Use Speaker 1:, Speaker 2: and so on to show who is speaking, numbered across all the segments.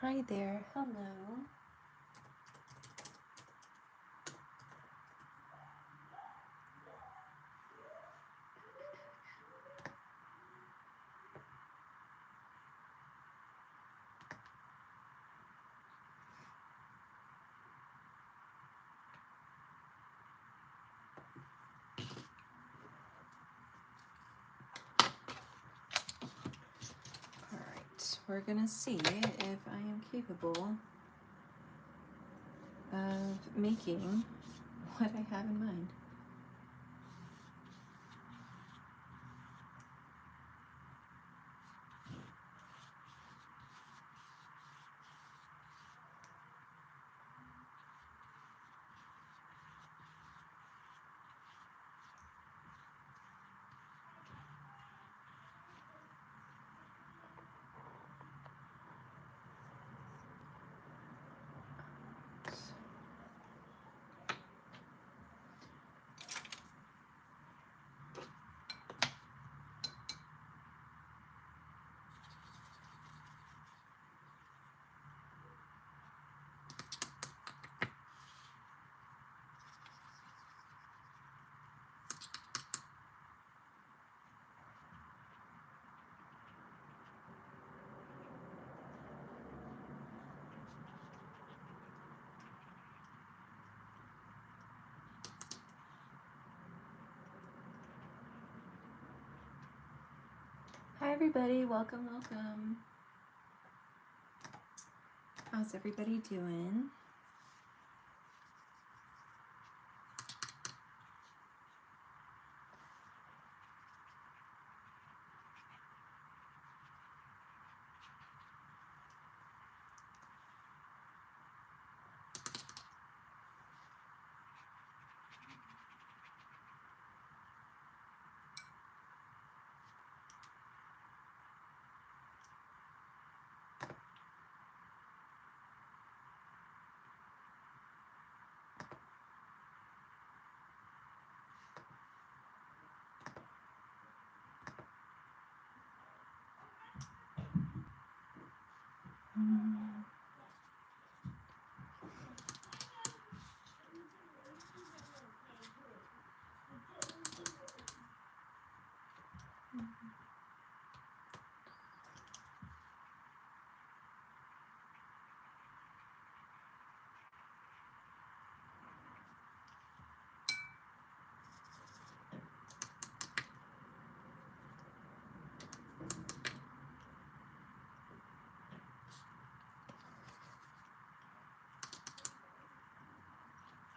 Speaker 1: Hi there, hello. All right, we're gonna see if I am capable of making what I have in mind. Hi everybody, welcome, welcome. How's everybody doing?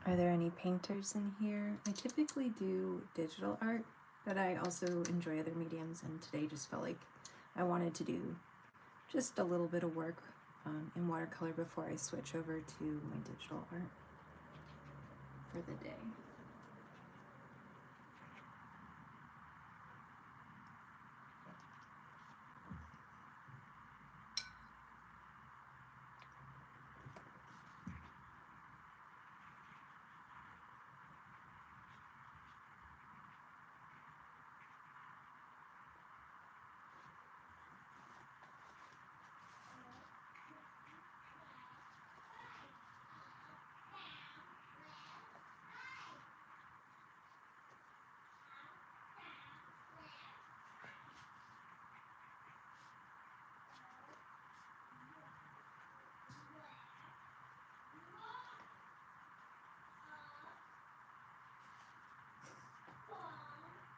Speaker 1: Are there any painters in here? I typically do digital art, but I also enjoy other mediums, and today just felt like I wanted to do just a little bit of work in watercolor before I switch over to my digital art for the day.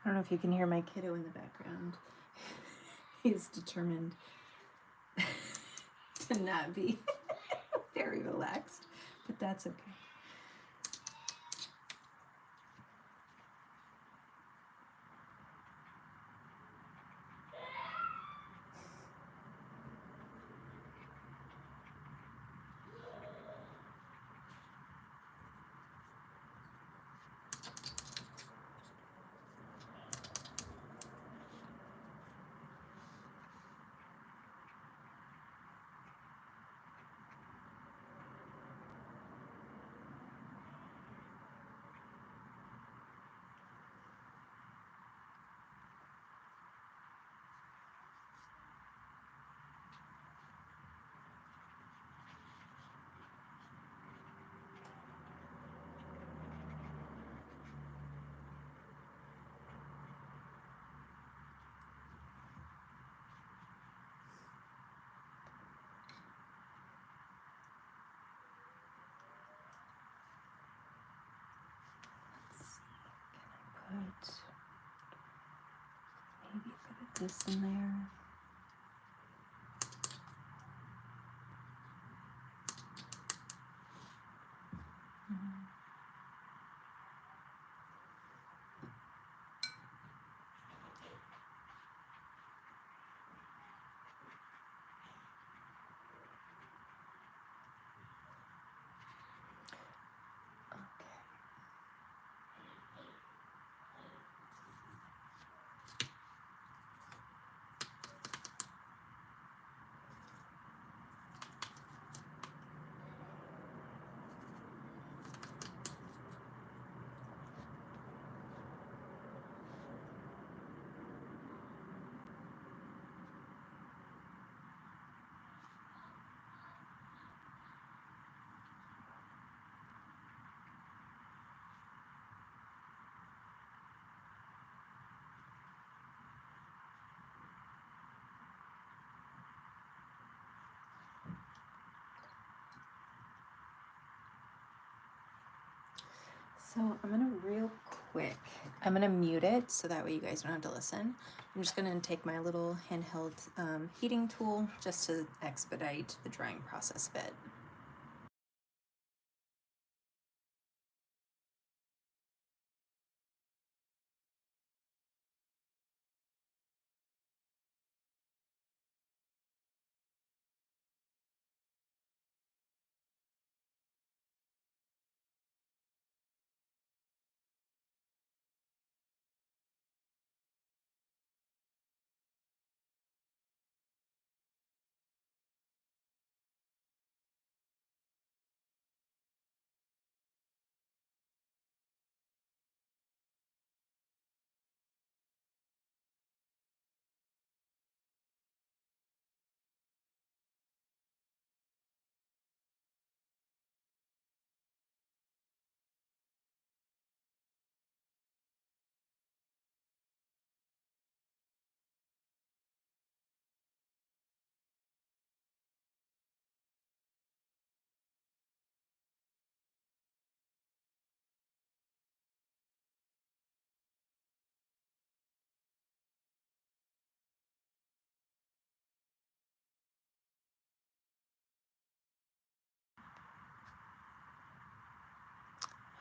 Speaker 1: I don't know if you can hear my kiddo in the background. He's determined to not be very relaxed, but that's okay. maybe a bit of this in there. So I'm gonna I'm gonna mute it so that way you guys don't have to listen. I'm just gonna take my little handheld heating tool just to expedite the drying process a bit.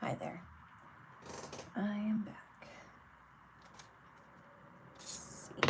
Speaker 1: Hi there. I am back. Let's see.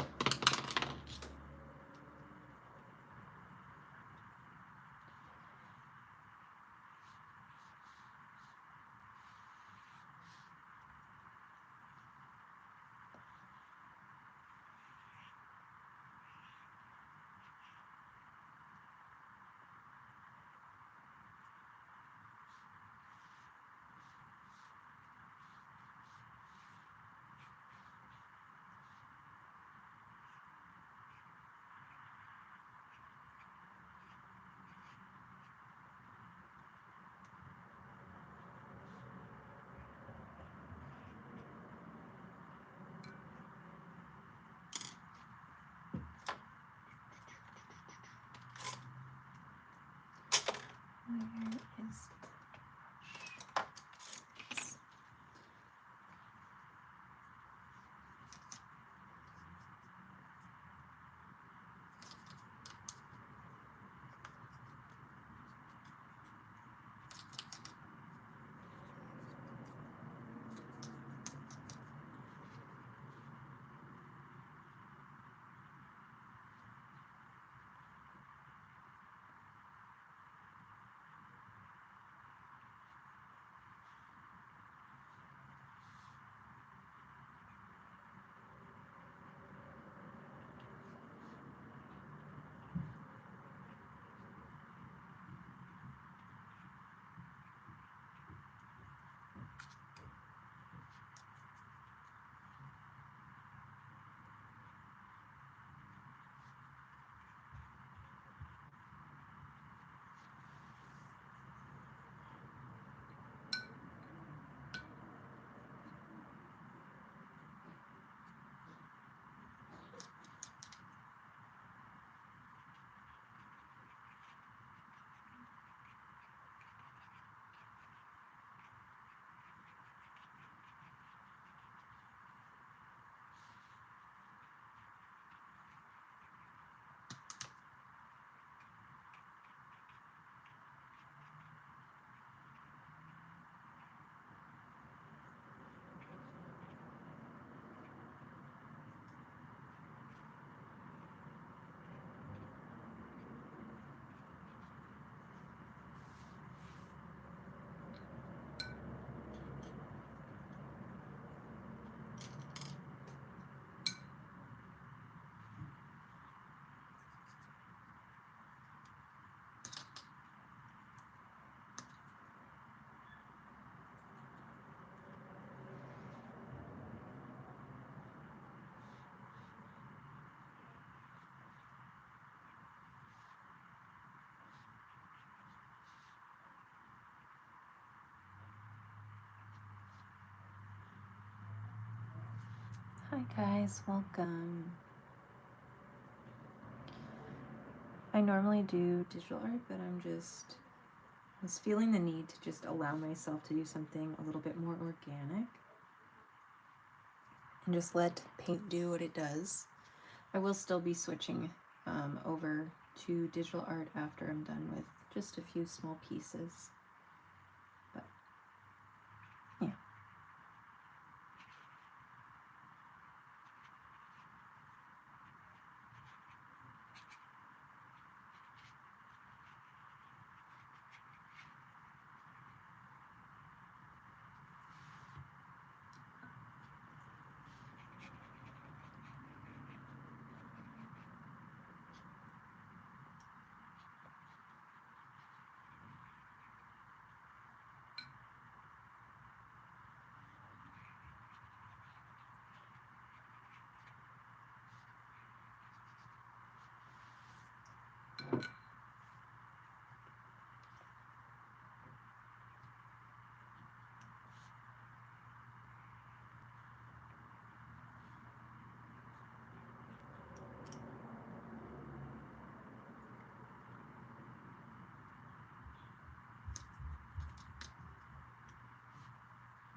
Speaker 1: Hi guys, welcome. I normally do digital art, but was feeling the need to just allow myself to do something a little bit more organic and just let paint do what it does. I will still be switching over to digital art after I'm done with just a few small pieces. But yeah.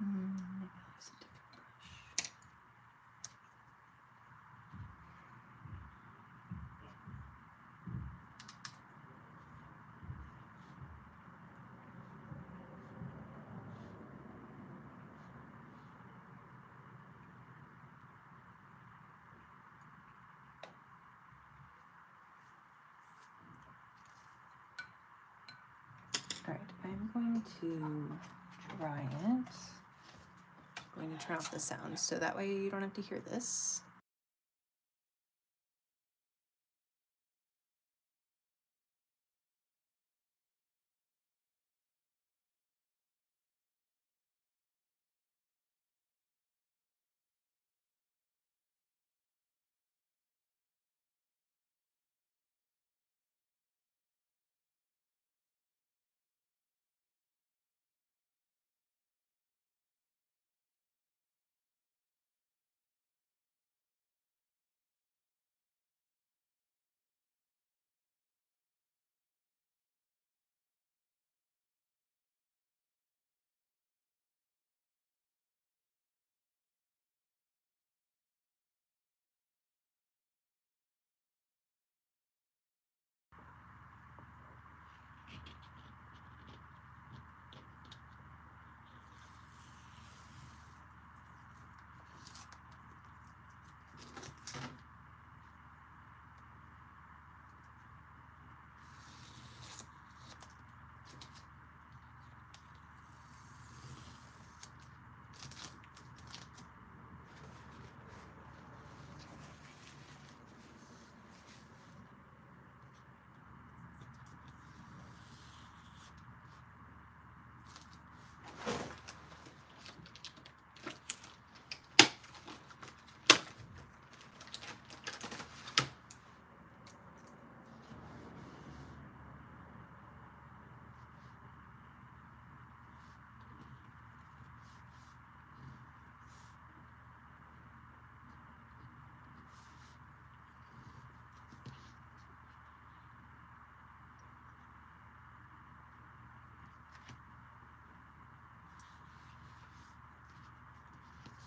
Speaker 1: Maybe I'll use a different brush. All right, I'm going to dry it. I'm going to turn off the sound so that way you don't have to hear this.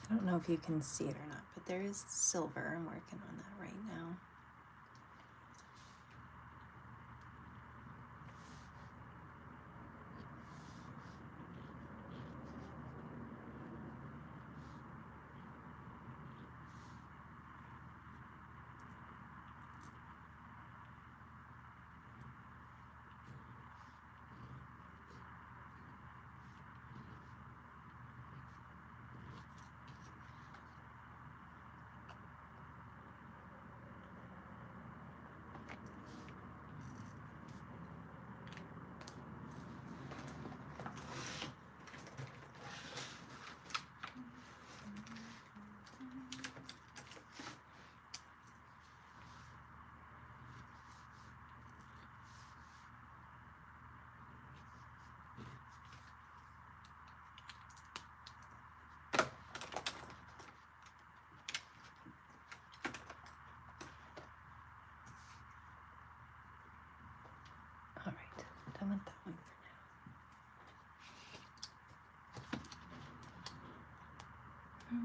Speaker 1: I don't know if you can see it or not, but there is silver. I'm working on that right now. If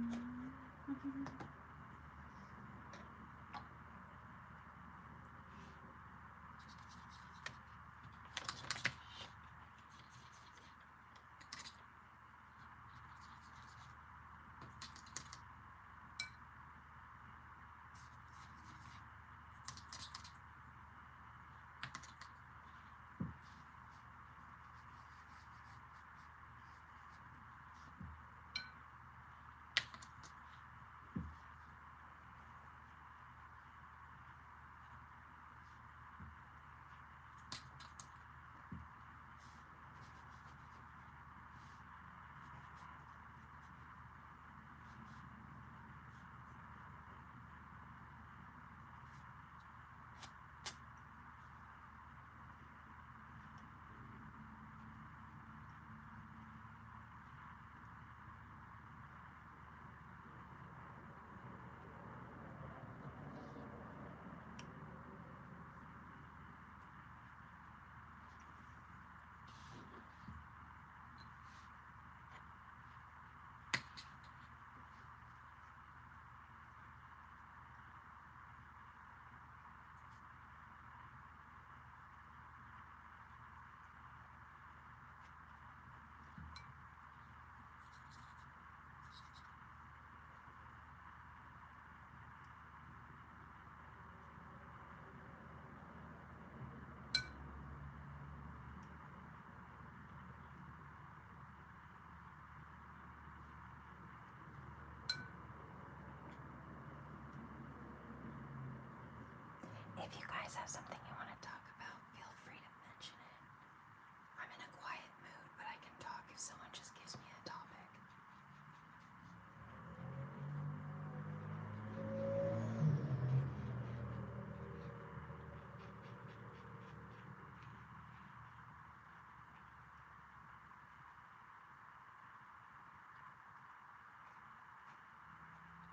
Speaker 1: you guys have something you want to talk about, feel free to mention it. I'm in a quiet mood, but I can talk if someone just gives me a topic.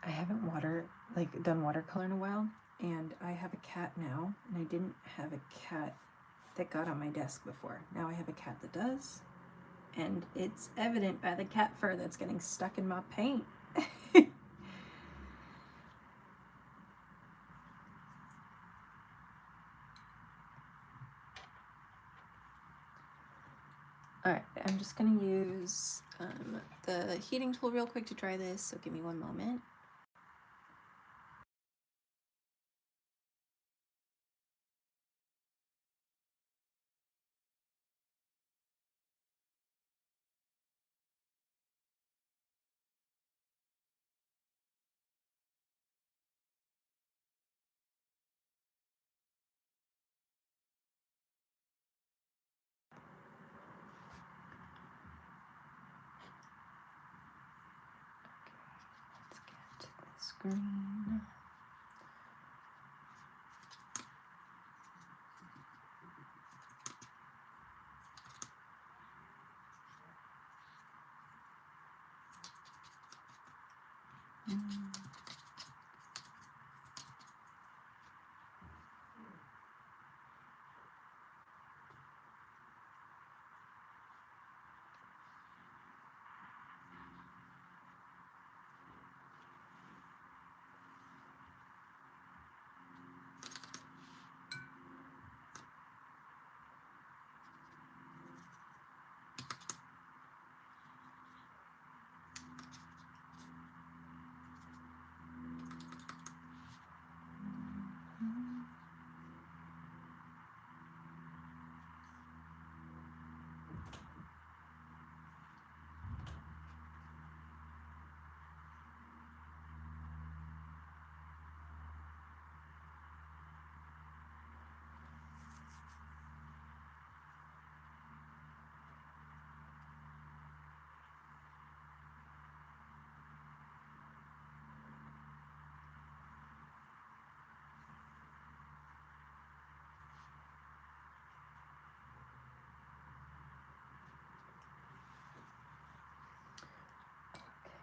Speaker 1: I haven't done watercolor in a while, and I have a cat now, and I didn't have a cat that got on my desk before. Now I have a cat that does, and it's evident by the cat fur that's getting stuck in my paint. Alright, I'm just going to use the heating tool real quick to try this, so give me one moment. Let's get this green.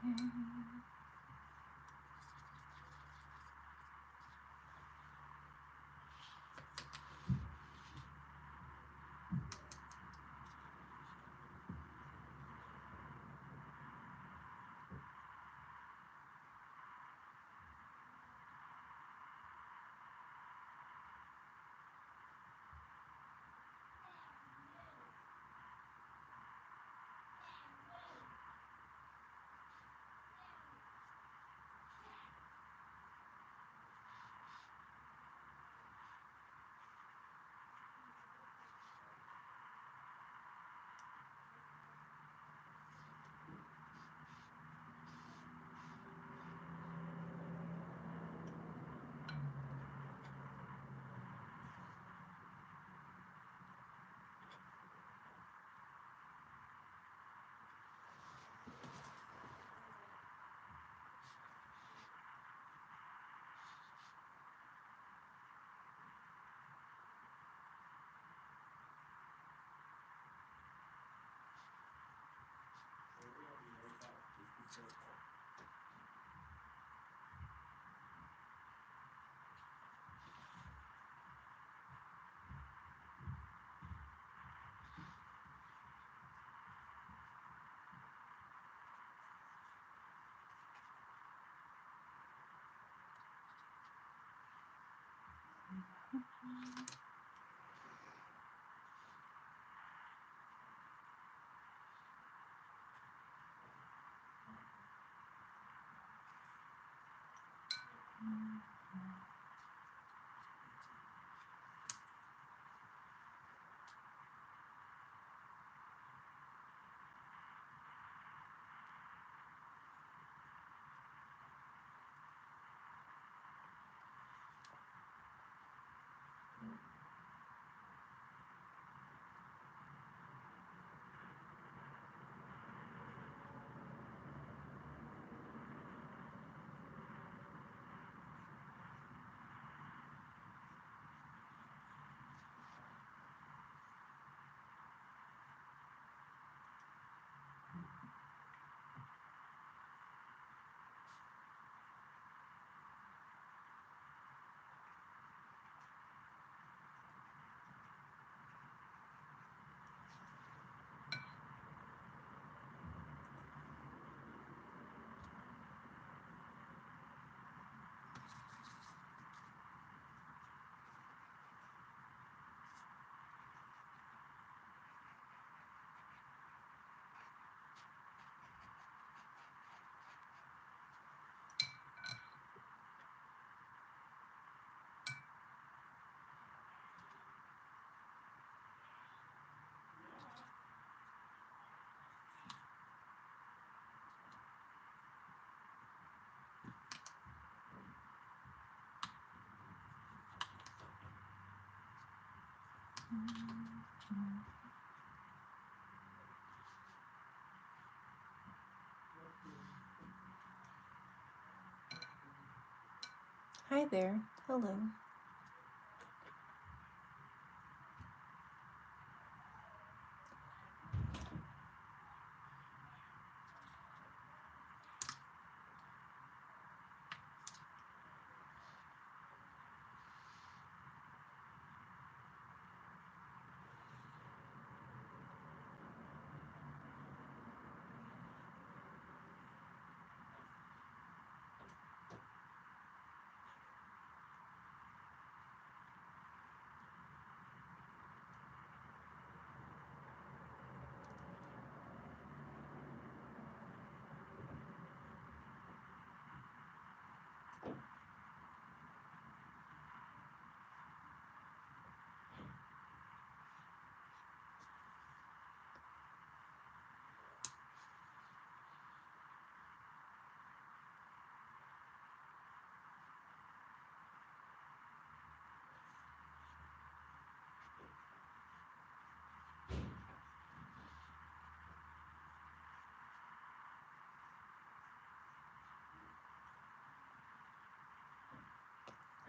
Speaker 1: Okay. Hi there. Hello.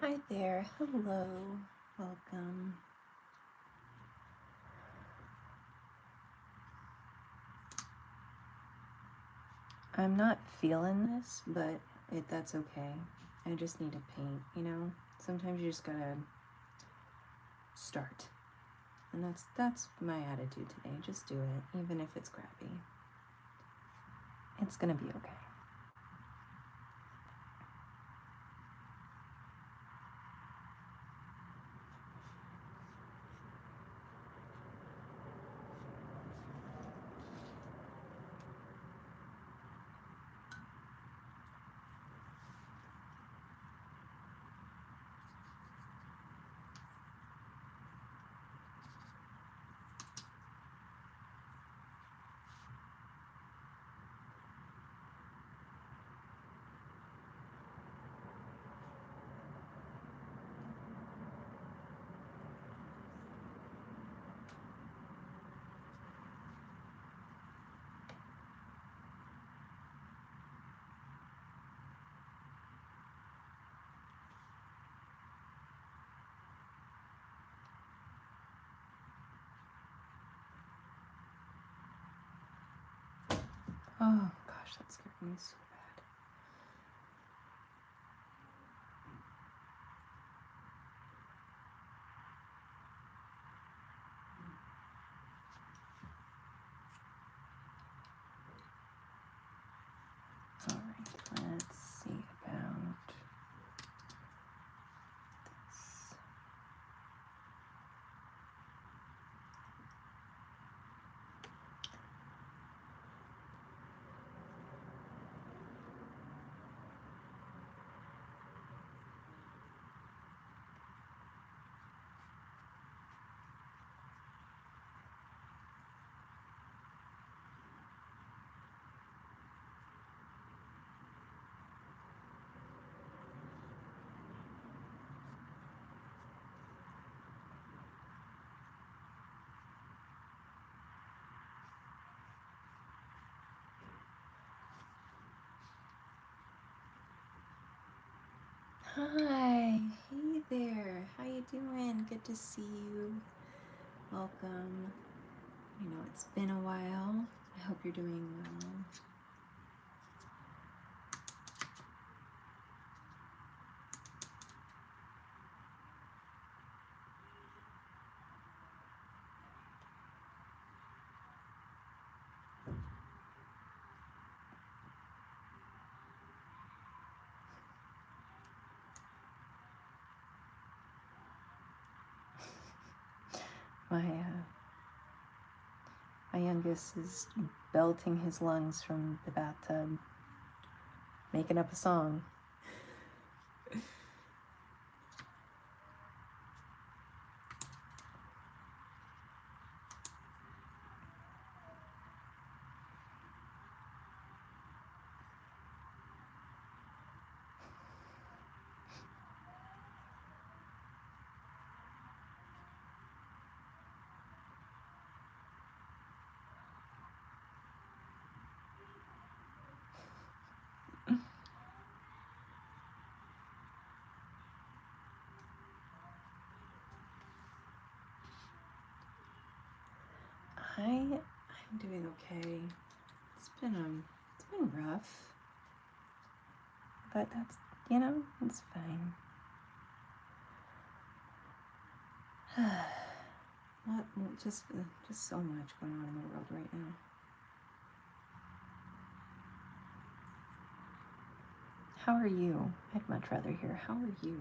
Speaker 1: Hi there. Hello. Welcome. I'm not feeling this, but that's okay. I just need to paint, you know? Sometimes you just gotta start. And that's my attitude today. Just do it, even if it's crappy. It's gonna be okay. Oh gosh, that scared me so bad. All right, let's see about this. Hi, hey there. How you doing? Good to see you. Welcome. I know it's been a while. I hope you're doing well. My youngest is belting his lungs from the bathtub, making up a song. I'm doing okay. It's been rough, but that's, it's fine. Just so much going on in the world right now. How are you? I'd much rather hear, how are you?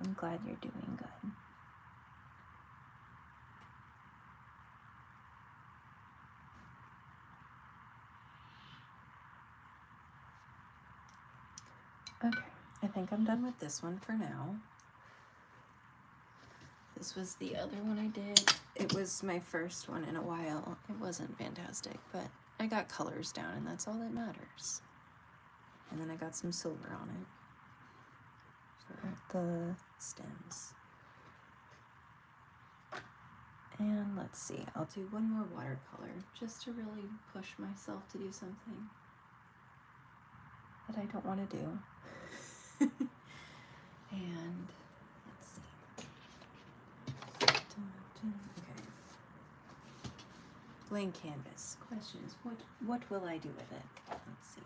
Speaker 1: I'm glad you're doing good. Okay, I think I'm done with this one for now. This was the other one I did. It was my first one in a while. It wasn't fantastic, but I got colors down and that's all that matters. And then I got some silver on it for the stems. And let's see, I'll do one more watercolor just to really push myself to do something that I don't want to do. And let's see. Okay. Blank canvas. Question is, what will I do with it? Let's see.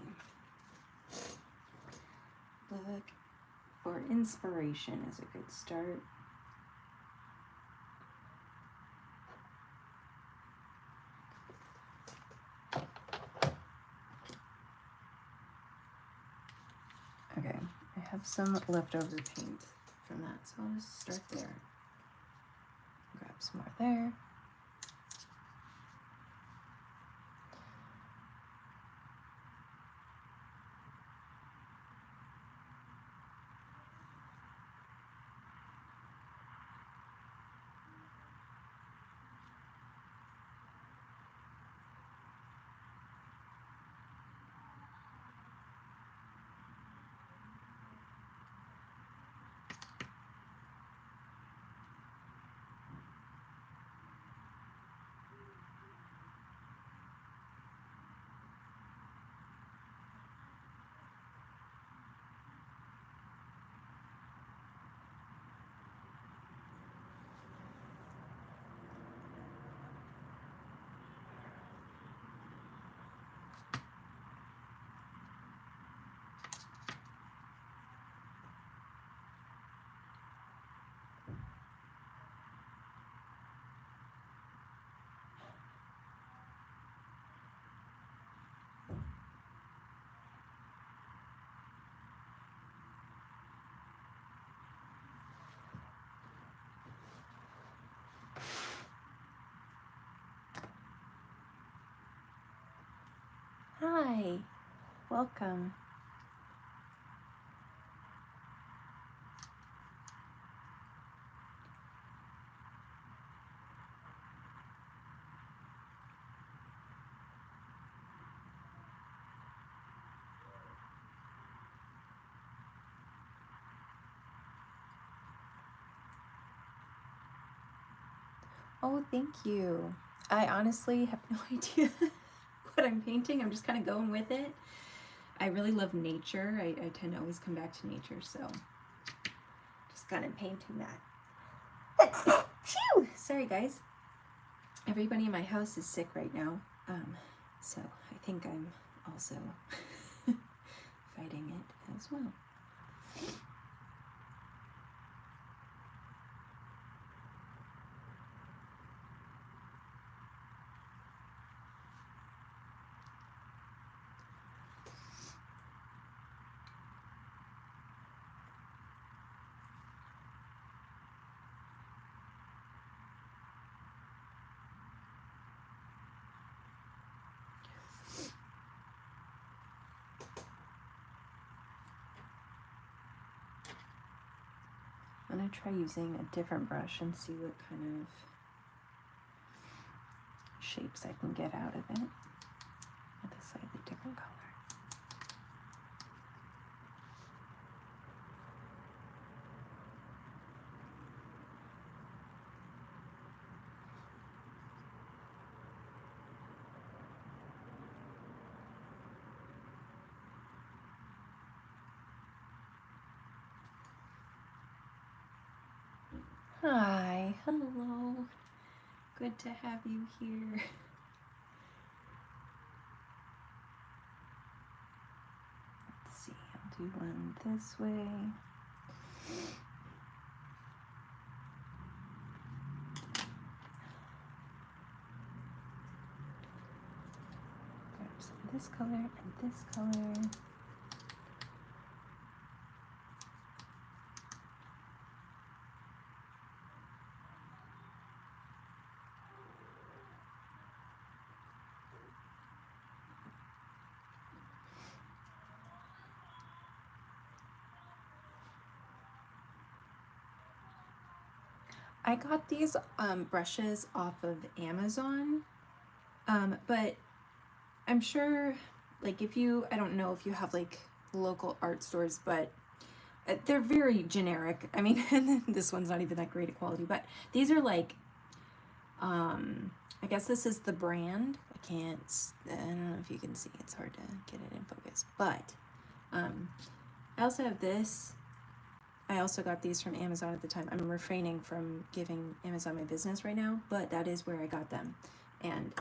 Speaker 1: Look for inspiration is a good start. Okay, I have some leftover paint from that, so I'll just start there. Grab some more there. Hi, welcome. Oh, thank you. I honestly have no idea what I'm painting. I'm just kind of going with it. I really love nature. I tend to always come back to nature, so just kind of painting that. Phew! Sorry, guys. Everybody in my house is sick right now, so I think I'm also fighting it as well. I'm going to try using a different brush and see what kind of shapes I can get out of it with a slightly different color. Hi, hello. Good to have you here. Let's see, I'll do one this way. Grab some of this color and this color. I got these brushes off of Amazon, but I'm sure, like, if you, I don't know if you have like local art stores, but they're very generic. I mean, this one's not even that great a quality, but these are like, I guess this is the brand. I don't know if you can see, it's hard to get it in focus, but I also have this. I also got these from Amazon at the time. I'm refraining from giving Amazon my business right now, but that is where I got them. And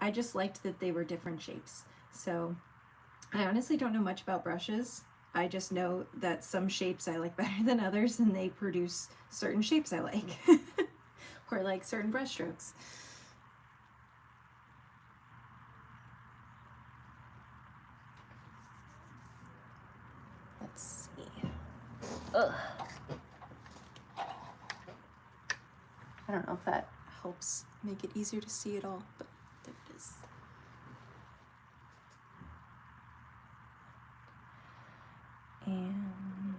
Speaker 1: I just liked that they were different shapes. So I honestly don't know much about brushes. I just know that some shapes I like better than others, and they produce certain shapes I like, or like certain brush strokes. Let's see. Ugh. I don't know if that helps make it easier to see it all, but there it is. And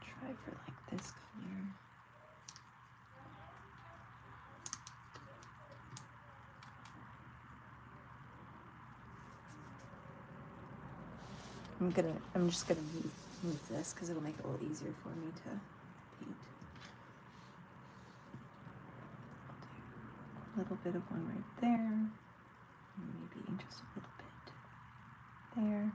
Speaker 1: try for like this color. I'm just gonna move this because it'll make it a little easier for me to paint. A little bit of one right there, and maybe just a little bit there.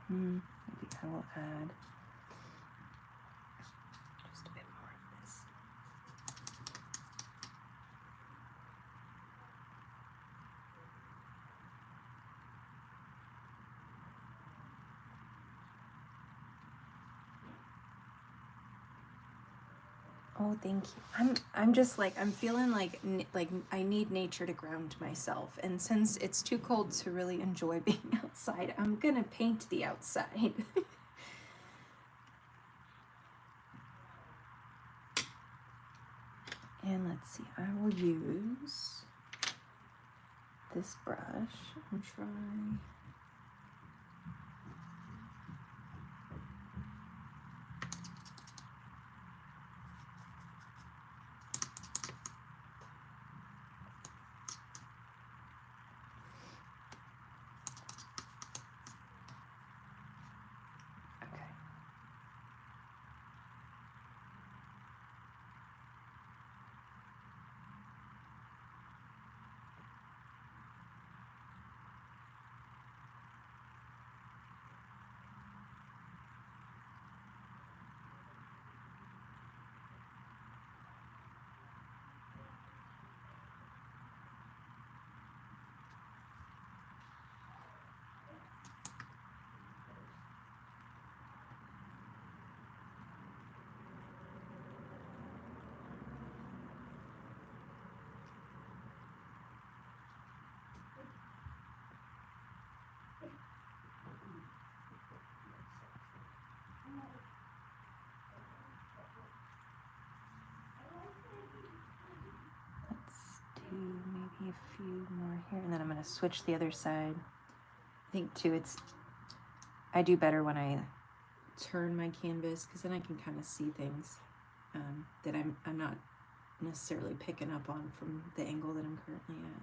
Speaker 1: Maybe I will add just a bit more of this. Oh, thank you. I'm just like, I'm feeling like I need nature to ground myself. And since it's too cold to really enjoy being outside, I'm gonna paint the outside. And let's see, I will use this brush and try. Okay. Let's do maybe a few more here, and then I'm gonna switch the other side. I think too, I do better when I turn my canvas, because then I can kind of see things that I'm not necessarily picking up on from the angle that I'm currently at.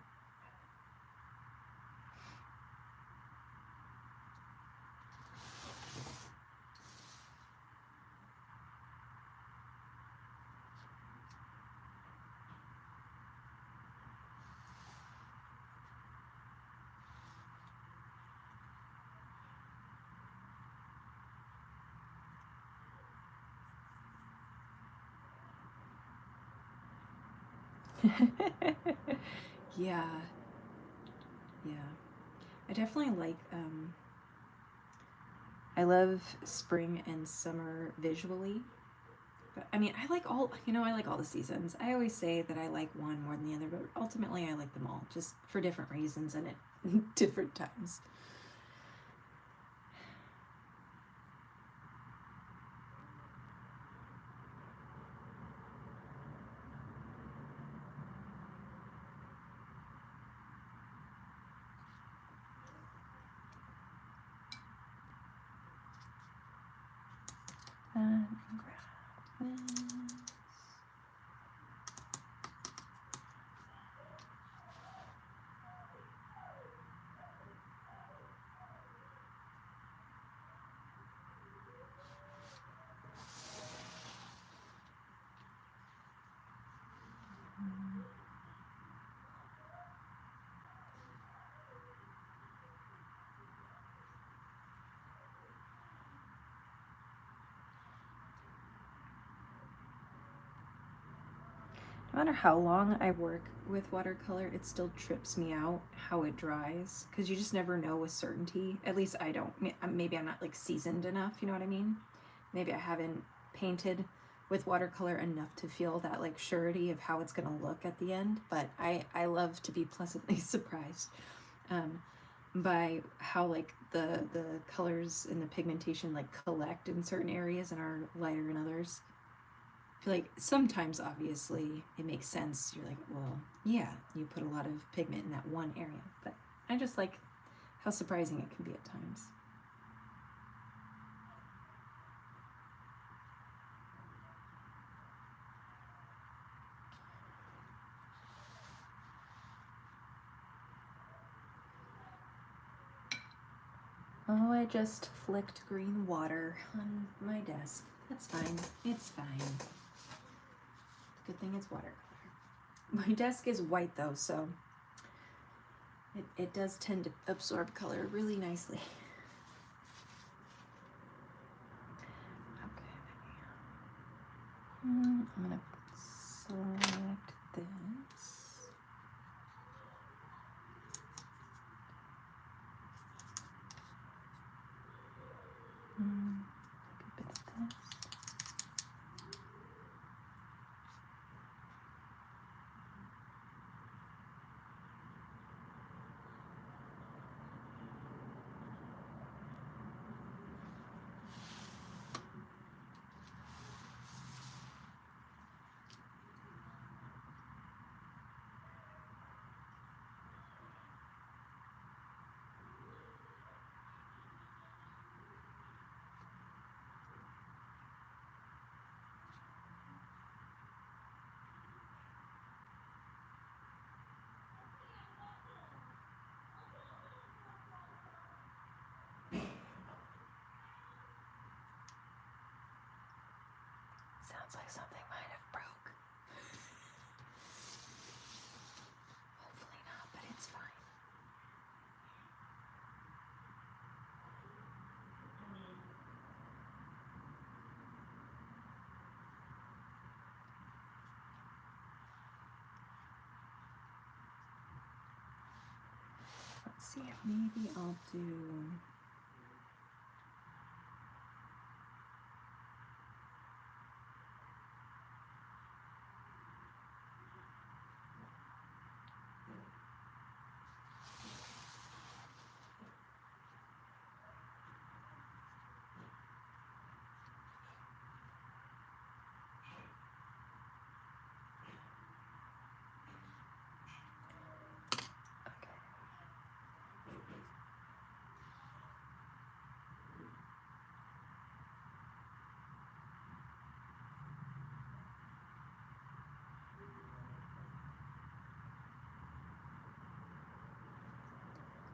Speaker 1: Yeah, yeah. I definitely like, I love spring and summer visually. But I mean, I like I like all the seasons. I always say that I like one more than the other, but ultimately I like them all, just for different reasons and at different times. And grab this. No matter how long I work with watercolor, it still trips me out how it dries, because you just never know with certainty. At least I don't. Maybe I'm not like seasoned enough, you know what I mean? Maybe I haven't painted with watercolor enough to feel that like surety of how it's gonna look at the end, but I love to be pleasantly surprised by how like the colors and the pigmentation like collect in certain areas and are lighter in others. I feel like sometimes obviously it makes sense. You're like, well, yeah, you put a lot of pigment in that one area, but I just like how surprising it can be at times. Oh, I just flicked green water on my desk. That's fine. It's fine. Good thing it's watercolor. My desk is white though, so it does tend to absorb color really nicely. Okay. I'm gonna select this. A bit of this. Sounds like something might have broke. Hopefully not, but it's fine. Let's see if maybe I'll do...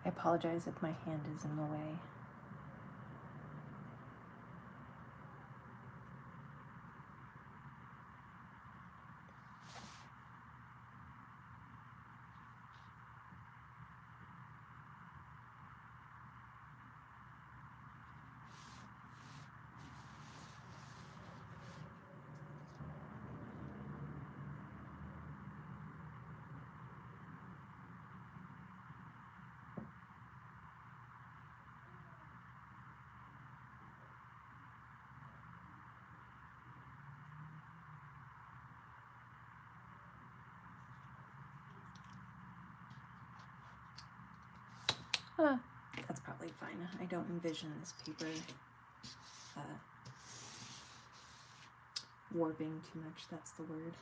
Speaker 1: I apologize if my hand is in the way. That's probably fine. I don't envision this paper warping too much, that's the word.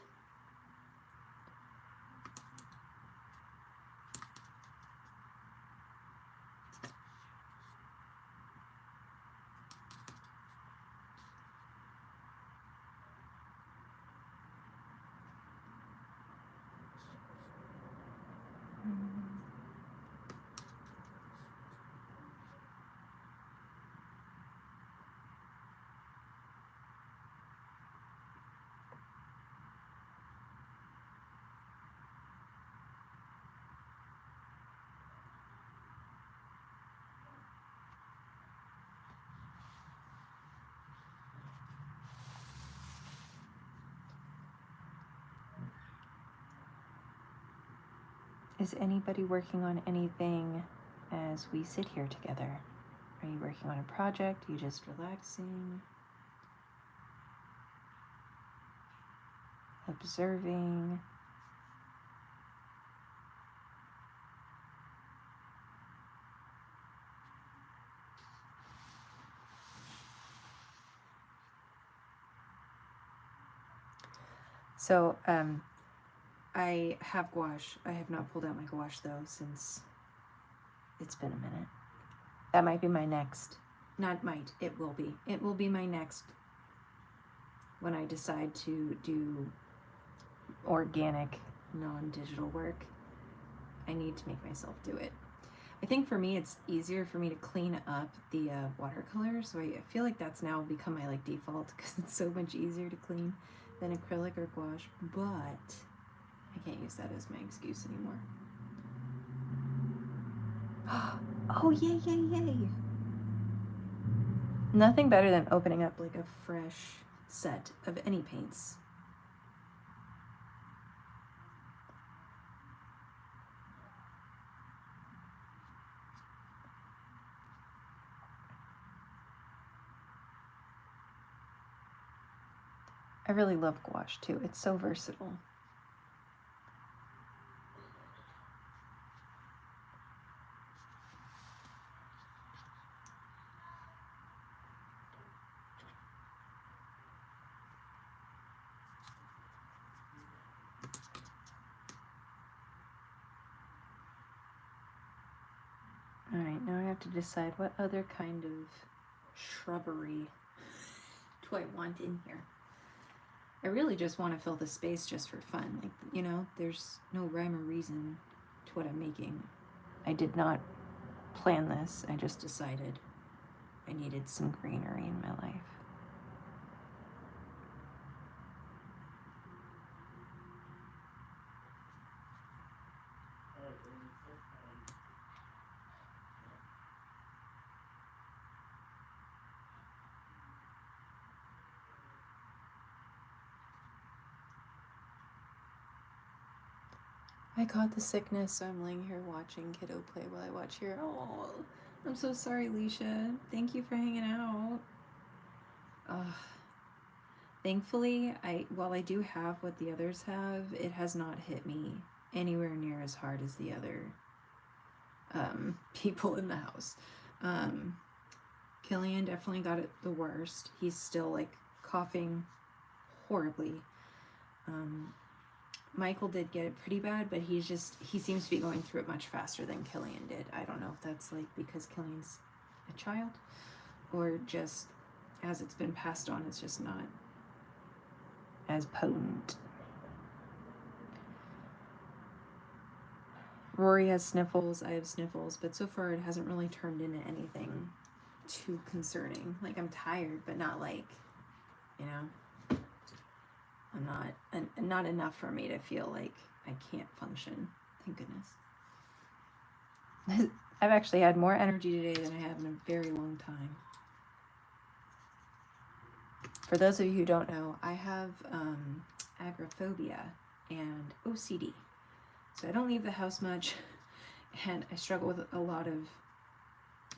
Speaker 1: Is anybody working on anything as we sit here together? Are you working on a project? Are you just relaxing? Observing? So, I have gouache. I have not pulled out my gouache though since it's been a minute. That might be my next. Not might, it will be. It will be my next when I decide to do organic, non-digital work. I need to make myself do it. I think for me it's easier for me to clean up the watercolor, so I feel like that's now become my default because it's so much easier to clean than acrylic or gouache, but I can't use that as my excuse anymore. Oh, yay, yay, yay. Nothing better than opening up a fresh set of any paints. I really love gouache too. It's so versatile. All right, now I have to decide what other kind of shrubbery do I want in here. I really just want to fill the space just for fun. There's no rhyme or reason to what I'm making. I did not plan this. I just decided I needed some greenery in my life. I caught the sickness, so I'm laying here watching kiddo play while I watch here. Oh, I'm so sorry, Leisha. Thank you for hanging out. Thankfully, while I do have what the others have, it has not hit me anywhere near as hard as the other people in the house. Killian definitely got it the worst. He's still like coughing horribly. Michael did get it pretty bad, but he seems to be going through it much faster than Killian did. I don't know if that's like because Killian's a child or just as it's been passed on, it's just not as potent. Rory has sniffles, I have sniffles, but so far it hasn't really turned into anything too concerning. Like, I'm tired, but not like, you know, I'm not enough for me to feel like I can't function. Thank goodness. I've actually had more energy today than I have in a very long time. For those of you who don't know, I have agoraphobia and OCD. So I don't leave the house much, and I struggle with a lot of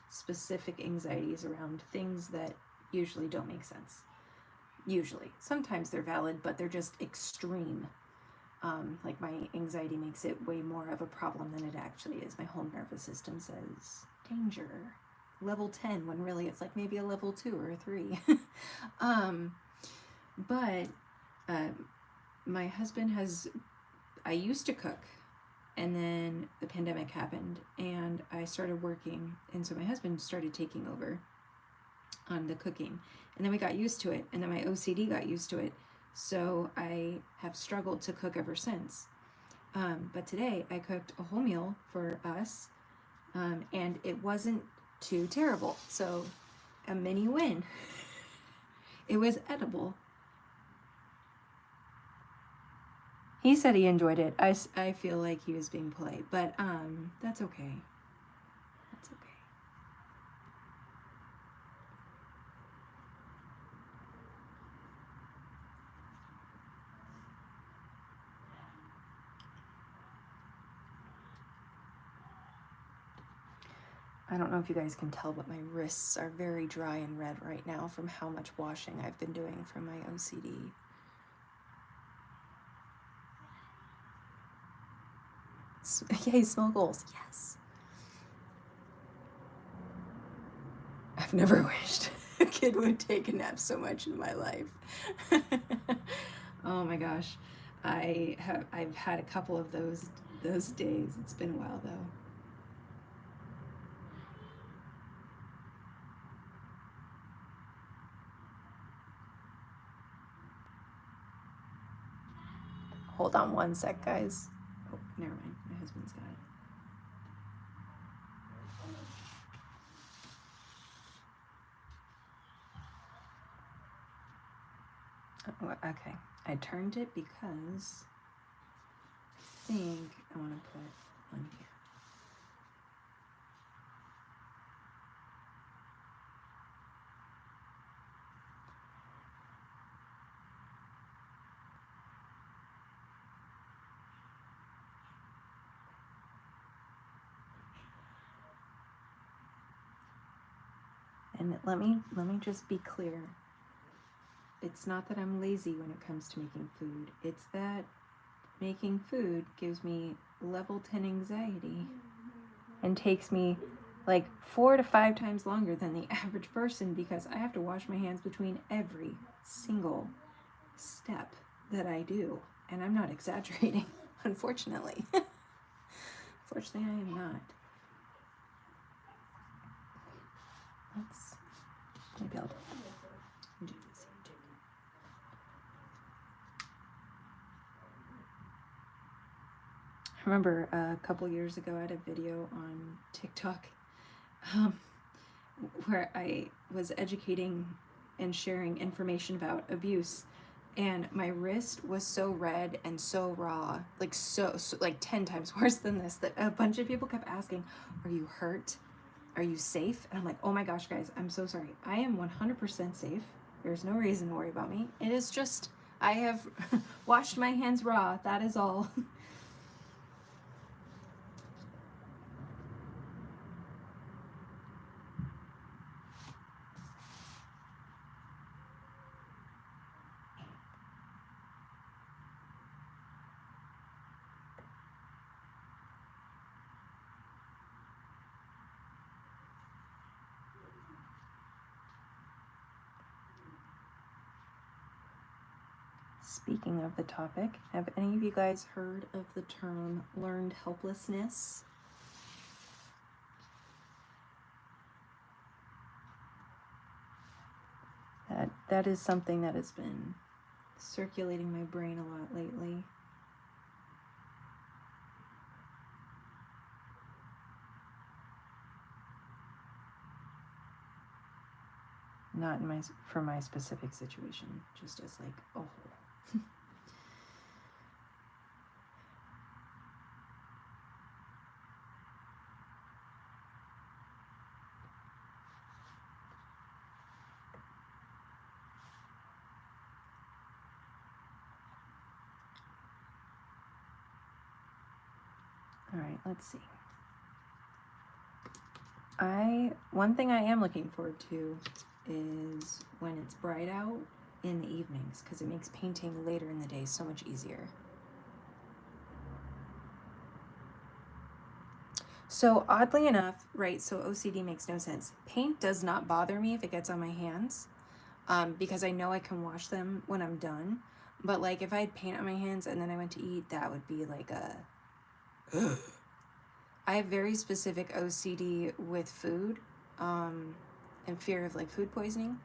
Speaker 1: specific anxieties around things that usually don't make sense. Usually. Sometimes they're valid, but they're just extreme. Like, my anxiety makes it way more of a problem than it actually is. My whole nervous system says, danger. Level 10, when really it's like maybe a level 2 or a 3. But my husband I used to cook, and then the pandemic happened, and I started working, and so my husband started taking over on the cooking, and then we got used to it, and then my OCD got used to it, so I have struggled to cook ever since. But today I cooked a whole meal for us, and it wasn't too terrible, so a mini win. It was edible. He said he enjoyed it. I feel like he was being polite, but that's okay. That's okay. I don't know if you guys can tell, but my wrists are very dry and red right now from how much washing I've been doing from my OCD. Yay, small goals. Yes. I've never wished a kid would take a nap so much in my life. Oh my gosh. I've had a couple of those days. It's been a while though. Hold on one sec, guys. Oh, never mind. My husband's got it. Oh, okay. I turned it because I think I want to put one here. And let me just be clear. It's not that I'm lazy when it comes to making food. It's that making food gives me level 10 anxiety and takes me like 4 to 5 times longer than the average person because I have to wash my hands between every single step that I do. And I'm not exaggerating, unfortunately. Unfortunately, I am not. Maybe I'll do this here too. I remember a couple years ago I had a video on TikTok where I was educating and sharing information about abuse, and my wrist was so red and so raw, like so like 10 times worse than this, that a bunch of people kept asking, "Are you hurt? Are you safe?" And I'm like, oh my gosh, guys, I'm so sorry. I am 100% safe. There's no reason to worry about me. It is just, I have washed my hands raw. That is all. Speaking of the topic, have any of you guys heard of the term learned helplessness? That is something that has been circulating my brain a lot lately. Not in for my specific situation, just as like a whole. All right, let's see. One thing I am looking forward to is when it's bright out in the evenings, because it makes painting later in the day so much easier. So oddly enough, right, so OCD makes no sense. Paint does not bother me if it gets on my hands, because I know I can wash them when I'm done. But like if I had paint on my hands and then I went to eat, that would be like a... I have very specific OCD with food, and fear of like food poisoning.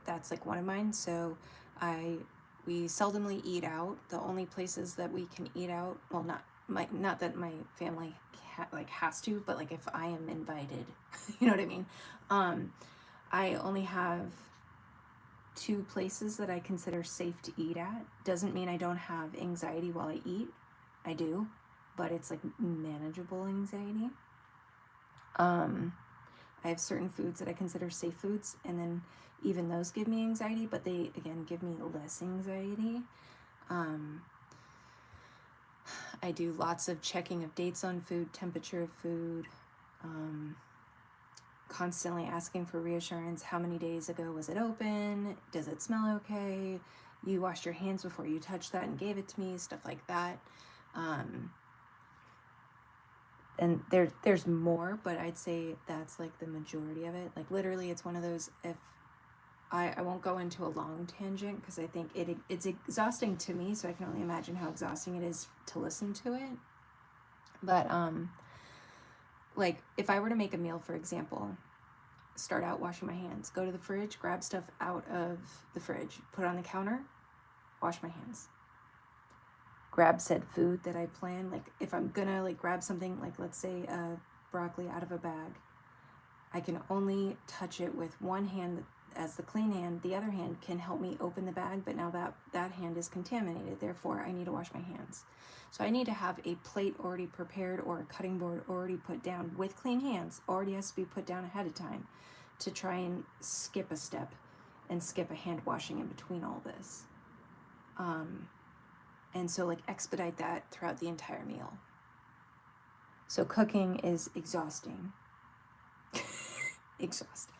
Speaker 1: That's like one of mine. So we seldomly eat out. The only places that we can eat out, well, not that my family has to, but like if I am invited, you know what I mean? I only have 2 places that I consider safe to eat at. Doesn't mean I don't have anxiety while I eat. I do, but it's like manageable anxiety. I have certain foods that I consider safe foods, and then even those give me anxiety, but they again give me less anxiety. I do lots of checking of dates on food, temperature of food, constantly asking for reassurance. How many days ago was it open? Does it smell okay? You washed your hands before you touched that and gave it to me, stuff like that. And there's more, but I'd say that's like the majority of it. Like literally it's one of those, if I won't go into a long tangent because I think it's exhausting to me, so I can only imagine how exhausting it is to listen to it. But like if I were to make a meal, for example, start out washing my hands, go to the fridge, grab stuff out of the fridge, put it on the counter, wash my hands. Grab said food that I plan. Like if I'm gonna like grab something, like let's say broccoli out of a bag, I can only touch it with one hand as the clean hand. The other hand can help me open the bag, but now that hand is contaminated. Therefore, I need to wash my hands. So I need to have a plate already prepared or a cutting board already put down with clean hands. Already has to be put down ahead of time to try and skip a step and skip a hand washing in between all this. And so like expedite that throughout the entire meal. So cooking is exhausting. Exhausting.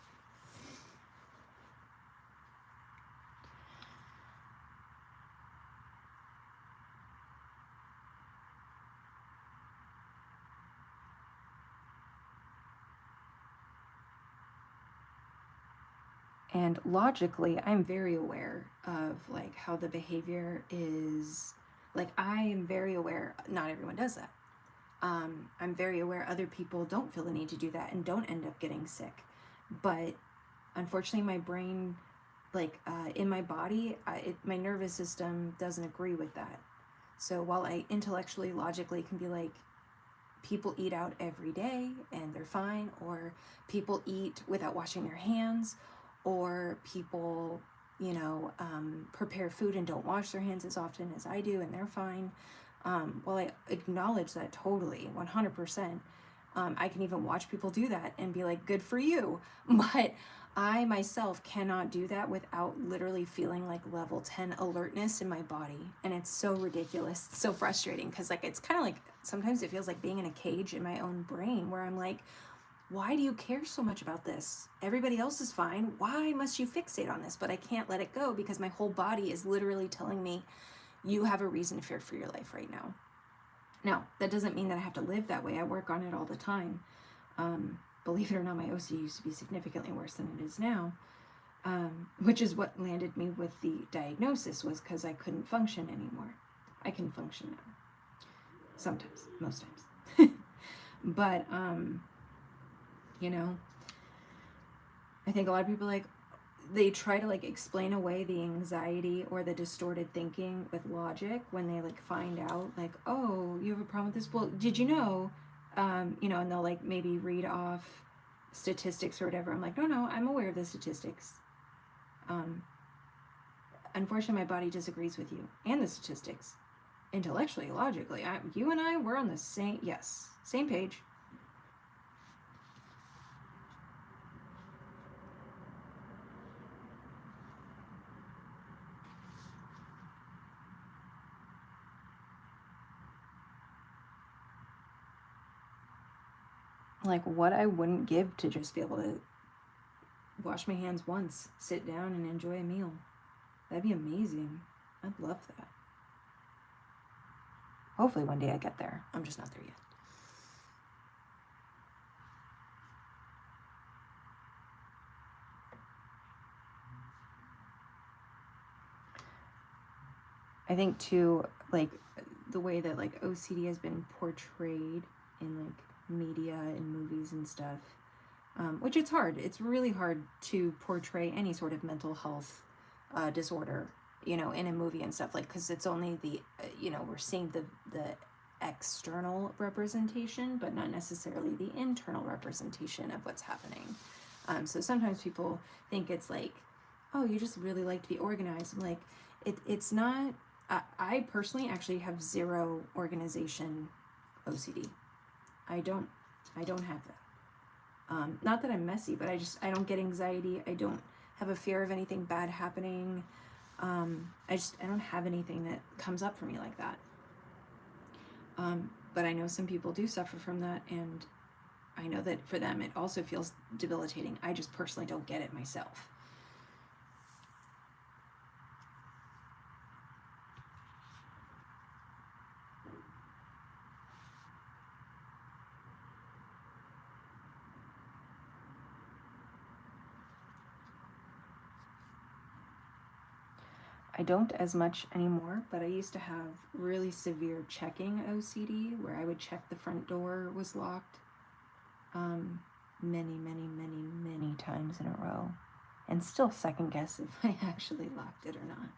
Speaker 1: And logically, I'm very aware of like how the behavior is, like I am very aware, not everyone does that. I'm very aware other people don't feel the need to do that and don't end up getting sick. But unfortunately, my brain, like in my body, my nervous system doesn't agree with that. So while I intellectually, logically can be like, people eat out every day and they're fine, or people eat without washing their hands, or people, you know, prepare food and don't wash their hands as often as I do and they're fine. Well, I acknowledge that totally, 100%. I can even watch people do that and be like, good for you. But I myself cannot do that without literally feeling like level 10 alertness in my body. And it's so ridiculous, it's so frustrating, because like it's kind of like sometimes it feels like being in a cage in my own brain where I'm like, why do you care so much about this? Everybody else is fine. Why must you fixate on this? But I can't let it go because my whole body is literally telling me, you have a reason to fear for your life right now. Now, that doesn't mean that I have to live that way. I work on it all the time. Believe it or not, my OCD used to be significantly worse than it is now. which is what landed me with the diagnosis, was because I couldn't function anymore. I can function now. Sometimes, most times. But, you know, I think a lot of people, like, they try to, like, explain away the anxiety or the distorted thinking with logic when they, like, find out, like, oh, you have a problem with this? Well, did you know? You know, and they'll, like, maybe read off statistics or whatever. I'm like, no, I'm aware of the statistics. Unfortunately, my body disagrees with you and the statistics. Intellectually, logically, you and I, we're on the same page. Like, what I wouldn't give to just be able to wash my hands once, sit down and enjoy a meal. That'd be amazing. I'd love that. Hopefully one day I get there. I'm just not there yet. I think too, like, the way that, like, OCD has been portrayed in, like, media and movies and stuff, which it's hard. It's really hard to portray any sort of mental health disorder, you know, in a movie and stuff, like, because it's only the, you know, we're seeing the external representation, but not necessarily the internal representation of what's happening. So sometimes people think it's like, oh, you just really like to be organized. I'm like, it's not. I personally actually have zero organization OCD. I don't have that. Not that I'm messy, but I don't get anxiety. I don't have a fear of anything bad happening. I don't have anything that comes up for me like that. But I know some people do suffer from that, and I know that for them it also feels debilitating. I just personally don't get it myself. I don't as much anymore, but I used to have really severe checking OCD, where I would check the front door was locked many times in a row, and still second guess if I actually locked it or not.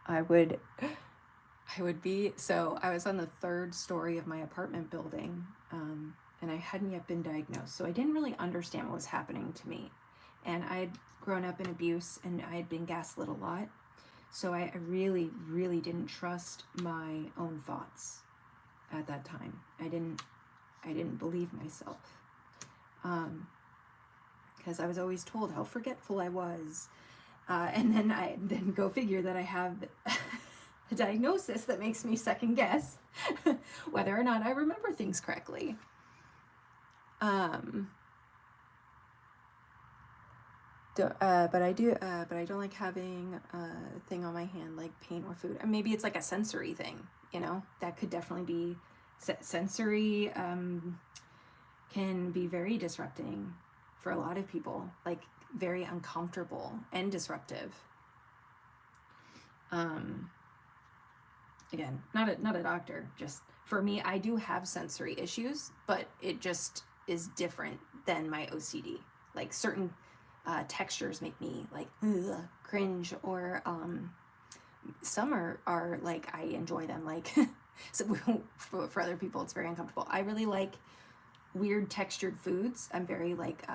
Speaker 1: I would be, so I was on the 3rd story of my apartment building, and I hadn't yet been diagnosed, so I didn't really understand what was happening to me. And I had grown up in abuse, and I had been gaslit a lot, so I really didn't trust my own thoughts at that time. I didn't believe myself, because I was always told how forgetful I was, and then go figure that I have a diagnosis that makes me second guess whether or not I remember things correctly. But I don't like having a thing on my hand like paint or food. And maybe it's like a sensory thing, you know, that could definitely be sensory. Can be very disrupting for a lot of people, like very uncomfortable and disruptive. Again, not a doctor, just for me, I do have sensory issues, but it just is different than my OCD. Like certain textures make me like cringe, or some are like I enjoy them, like so for other people it's very uncomfortable. I really like weird textured foods. I'm very like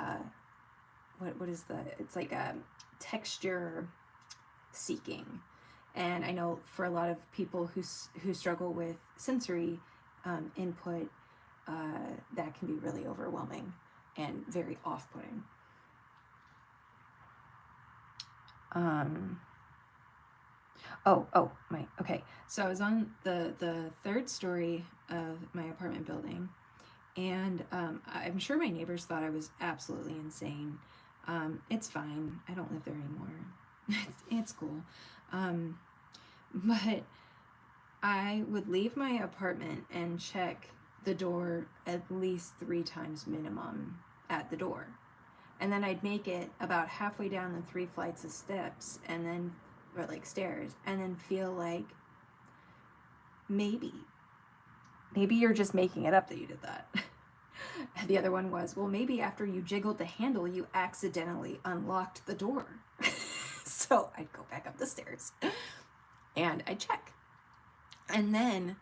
Speaker 1: what is it's like a texture seeking, and I know for a lot of people who struggle with sensory input, that can be really overwhelming and very off-putting. Okay. So I was on the 3rd story of my apartment building, and I'm sure my neighbors thought I was absolutely insane. It's fine. I don't live there anymore. It's cool. But I would leave my apartment and check the door at least 3 times minimum at the door. and then I'd make it about halfway down the 3 flights of steps, and then, or like stairs, and then feel like maybe you're just making it up that you did that. The other one was, well, maybe after you jiggled the handle, you accidentally unlocked the door. So I'd go back up the stairs and I'd check. And then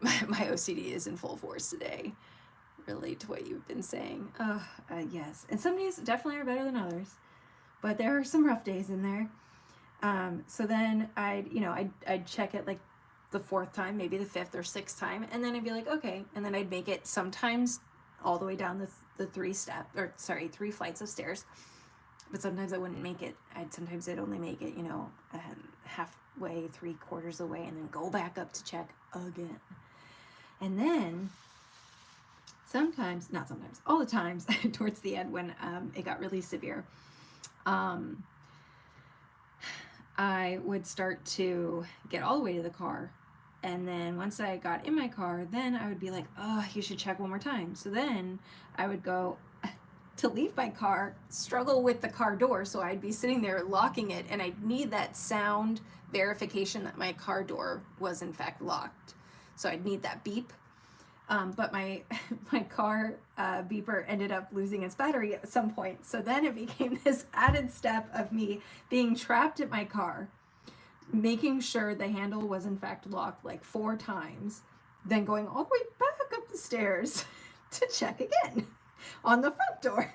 Speaker 1: my OCD is in full force today. Relate to what you've been saying. Yes. And some days definitely are better than others, but there are some rough days in there. So then I'd check it like the 4th time, maybe the 5th or 6th time, and then I'd be like, okay, and then I'd make it sometimes all the way down the 3 flights of stairs, but sometimes I wouldn't make it. Sometimes I'd only make it, halfway, 3/4 of the way, and then go back up to check again. And then all the times towards the end when it got really severe, I would start to get all the way to the car. And then once I got in my car, then I would be like, oh, you should check one more time. So then I would go to leave my car, struggle with the car door. So I'd be sitting there locking it, and I'd need that sound verification that my car door was in fact locked. So I'd need that beep. But my car beeper ended up losing its battery at some point. So then it became this added step of me being trapped at my car, making sure the handle was in fact locked like 4 times, then going all the way back up the stairs to check again on the front door.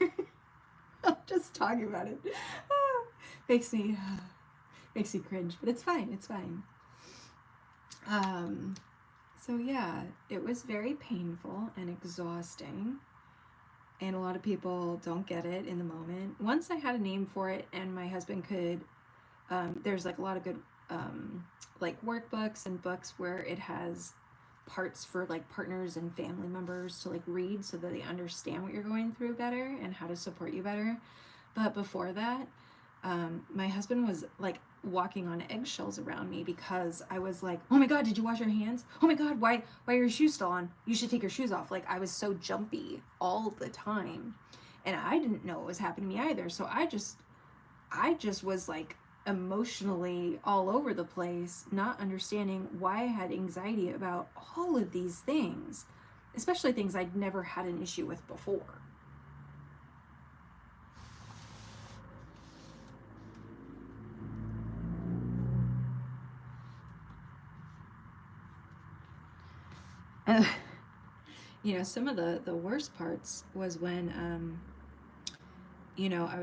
Speaker 1: I'm just talking about it. Makes me cringe, but it's fine. It's fine. So yeah, it was very painful and exhausting, and a lot of people don't get it in the moment. Once I had a name for it and my husband could, there's like a lot of good like workbooks and books where it has parts for like partners and family members to like read so that they understand what you're going through better and how to support you better. But before that, my husband was like walking on eggshells around me because I was like, oh my God, did you wash your hands? Oh my God, why are your shoes still on? You should take your shoes off. Like, I was so jumpy all the time, and I didn't know what was happening to me either. So I just was like emotionally all over the place, not understanding why I had anxiety about all of these things, especially things I'd never had an issue with before. Some of the worst parts was when, I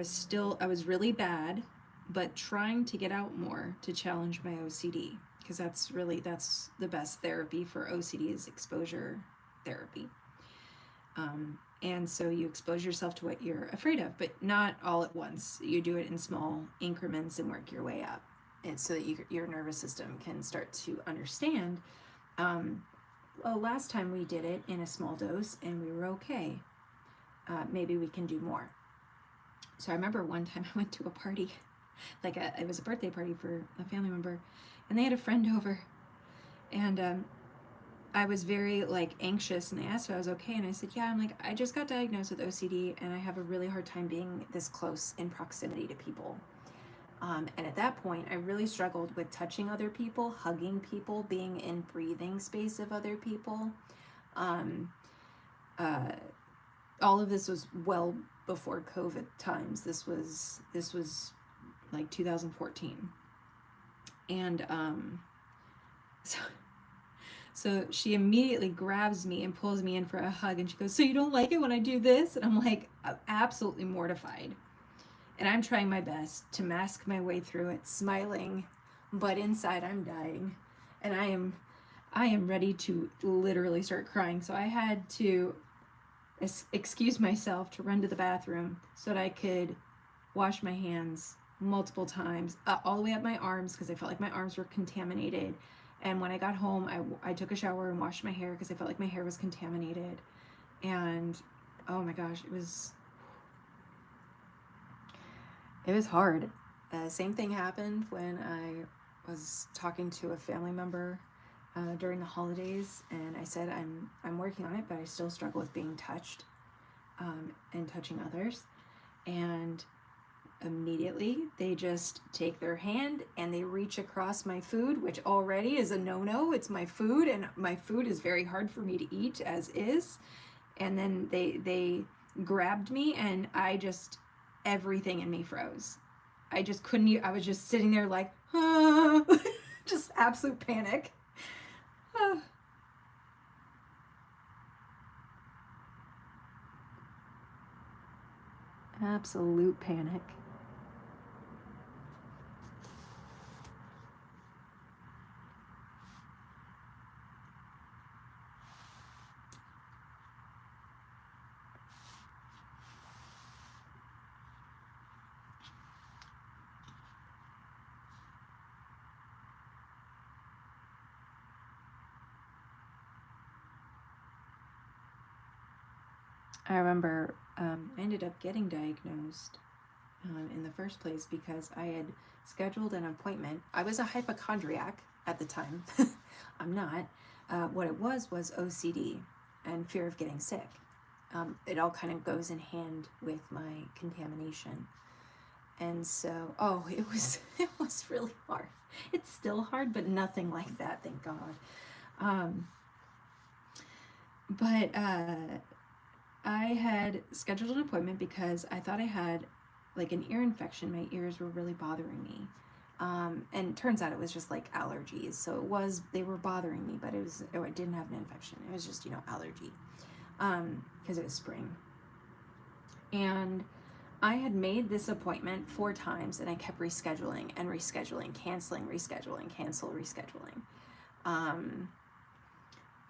Speaker 1: was really bad, but trying to get out more to challenge my OCD, because that's the best therapy for OCD is exposure therapy. And so you expose yourself to what you're afraid of, but not all at once. You do it in small increments and work your way up, and so that your nervous system can start to understand. Well, last time we did it in a small dose and we were okay. Maybe we can do more. So I remember one time I went to a party, it was a birthday party for a family member, and they had a friend over, and I was very anxious, and they asked if I was okay, and I said, yeah, I just got diagnosed with OCD, and I have a really hard time being this close in proximity to people. And at that point, I really struggled with touching other people, hugging people, being in breathing space of other people. All of this was well before COVID times. This was like 2014. And so she immediately grabs me and pulls me in for a hug, and she goes, so you don't like it when I do this? And I'm like, absolutely mortified. And I'm trying my best to mask my way through it, smiling, but inside I'm dying. And I am ready to literally start crying. So I had to excuse myself to run to the bathroom so that I could wash my hands multiple times, all the way up my arms, because I felt like my arms were contaminated. And when I got home, I took a shower and washed my hair because I felt like my hair was contaminated. And oh my gosh, it was hard. Same thing happened when I was talking to a family member during the holidays, and I said I'm working on it, but I still struggle with being touched and touching others. and immediately they just take their hand and they reach across my food, which already is a no-no. It's my food, and my food is very hard for me to eat as is. And then they grabbed me, and I just, everything in me froze. I just couldn't, I was just sitting there like, ah, just absolute panic. Ah. Absolute panic. I remember I ended up getting diagnosed in the first place because I had scheduled an appointment. I was a hypochondriac at the time. I'm not. What it was OCD and fear of getting sick. It all kind of goes in hand with my contamination. And so, it was really hard. It's still hard, but nothing like that, thank God. But I had scheduled an appointment because I thought I had like an ear infection. My ears were really bothering me. And turns out it was just like allergies. So they were bothering me, but I didn't have an infection. It was just, allergy. Because it was spring. And I had made this appointment 4 times, and I kept rescheduling and rescheduling, canceling, rescheduling, cancel, rescheduling.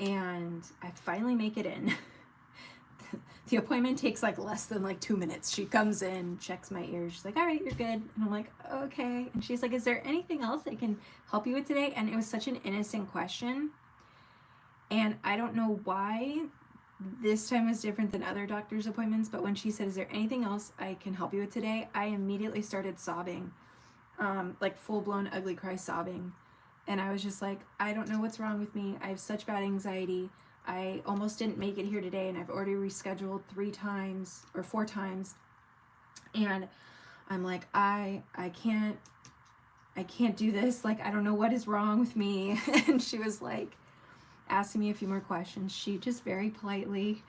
Speaker 1: And I finally make it in. The appointment takes like less than like 2 minutes. She comes in, checks my ears. She's like, all right, you're good. And I'm like, okay. And she's like, is there anything else I can help you with today? And it was such an innocent question. And I don't know why this time was different than other doctor's appointments, but when she said, is there anything else I can help you with today? I immediately started sobbing, like full-blown ugly cry sobbing. And I was just like, I don't know what's wrong with me. I have such bad anxiety. I almost didn't make it here today, and I've already rescheduled 3 times or 4 times. And I'm like, I can't do this. Like, I don't know what is wrong with me. And she was like, asking me a few more questions. She just very politely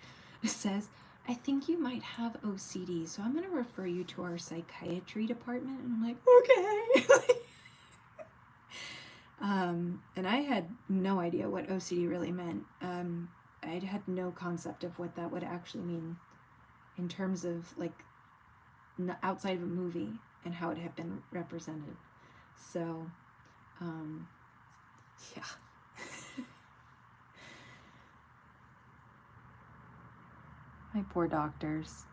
Speaker 1: says, I think you might have OCD, so I'm going to refer you to our psychiatry department. And I'm like, okay. And I had no idea what OCD really meant. I had no concept of what that would actually mean in terms of like outside of a movie and how it had been represented. So, yeah. My poor doctors.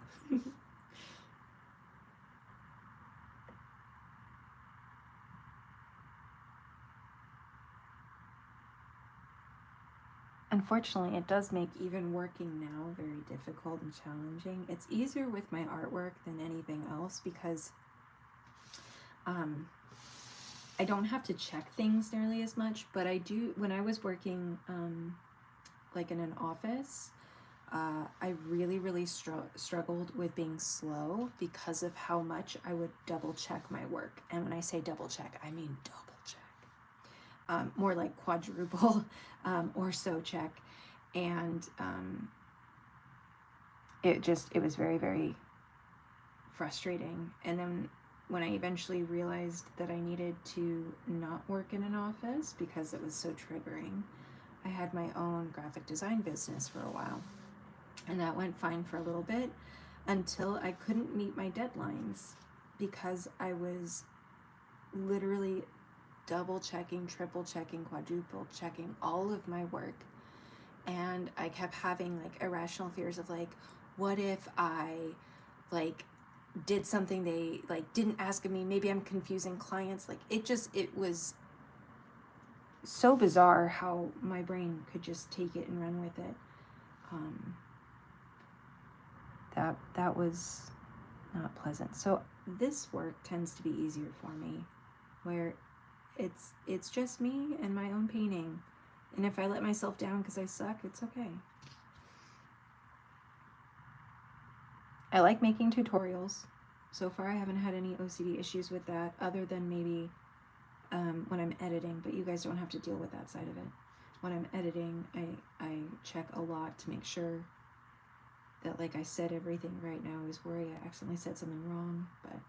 Speaker 1: Unfortunately, it does make even working now very difficult and challenging. It's easier with my artwork than anything else because I don't have to check things nearly as much, but I do, when I was working like in an office, I really struggled with being slow because of how much I would double check my work. And when I say double check, I mean double check. More like quadruple or so check. And it was very frustrating. And then when I eventually realized that I needed to not work in an office because it was so triggering, I had my own graphic design business for a while. And that went fine for a little bit until I couldn't meet my deadlines because I was literally double checking, triple checking, quadruple checking all of my work. And I kept having like irrational fears of like, what if I like did something they like didn't ask of me? Maybe I'm confusing clients. Like it was so bizarre how my brain could just take it and run with it. That was not pleasant. So this work tends to be easier for me, where it's just me and my own painting. And if I let myself down because I suck, it's okay. I like making tutorials. So far I haven't had any OCD issues with that, other than maybe when I'm editing, but you guys don't have to deal with that side of it. When I'm editing, I check a lot to make sure that, like, I said everything right. Now I always worry I accidentally said something wrong, but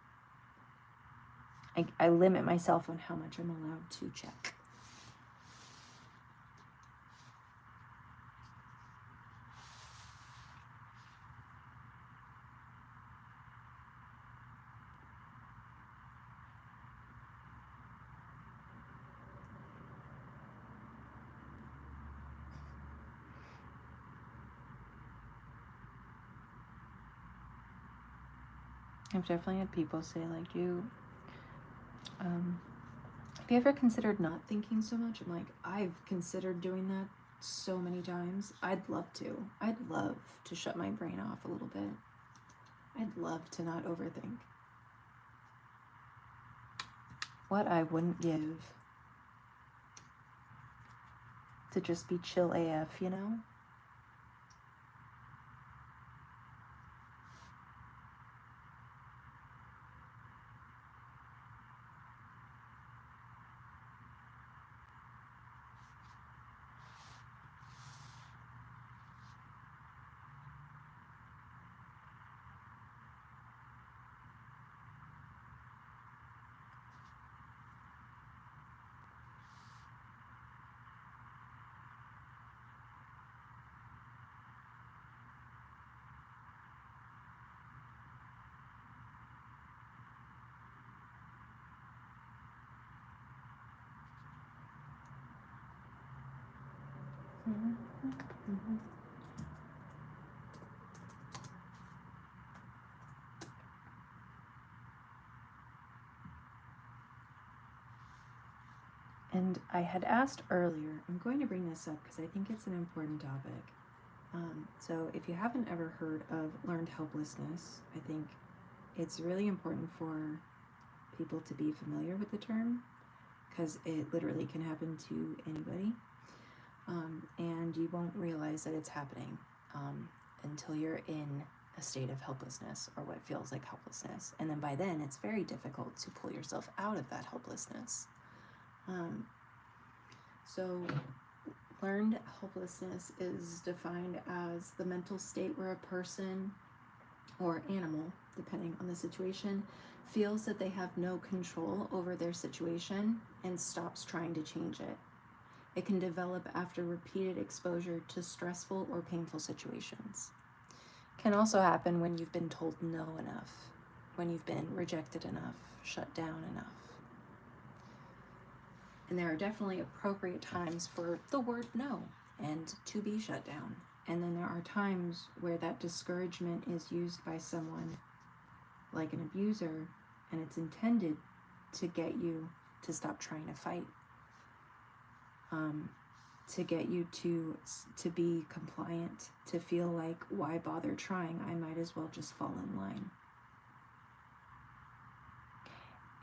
Speaker 1: I limit myself on how much I'm allowed to check. I've definitely had people say, like, have you ever considered not thinking so much? I'm like, I've considered doing that so many times. I'd love to. I'd love to shut my brain off a little bit. I'd love to not overthink. What I wouldn't give to just be chill AF, you know? And I had asked earlier, I'm going to bring this up because I think it's an important topic. So if you haven't ever heard of learned helplessness, I think it's really important for people to be familiar with the term, because it literally can happen to anybody. And you won't realize that it's happening until you're in a state of helplessness, or what feels like helplessness. And then by then, it's very difficult to pull yourself out of that helplessness. So learned helplessness is defined as the mental state where a person or animal, depending on the situation, feels that they have no control over their situation and stops trying to change it. It can develop after repeated exposure to stressful or painful situations. It can also happen when you've been told no enough, when you've been rejected enough, shut down enough. And there are definitely appropriate times for the word no and to be shut down. And then there are times where that discouragement is used by someone like an abuser, and it's intended to get you to stop trying to fight, to get you to be compliant, to feel like, why bother trying? I might as well just fall in line.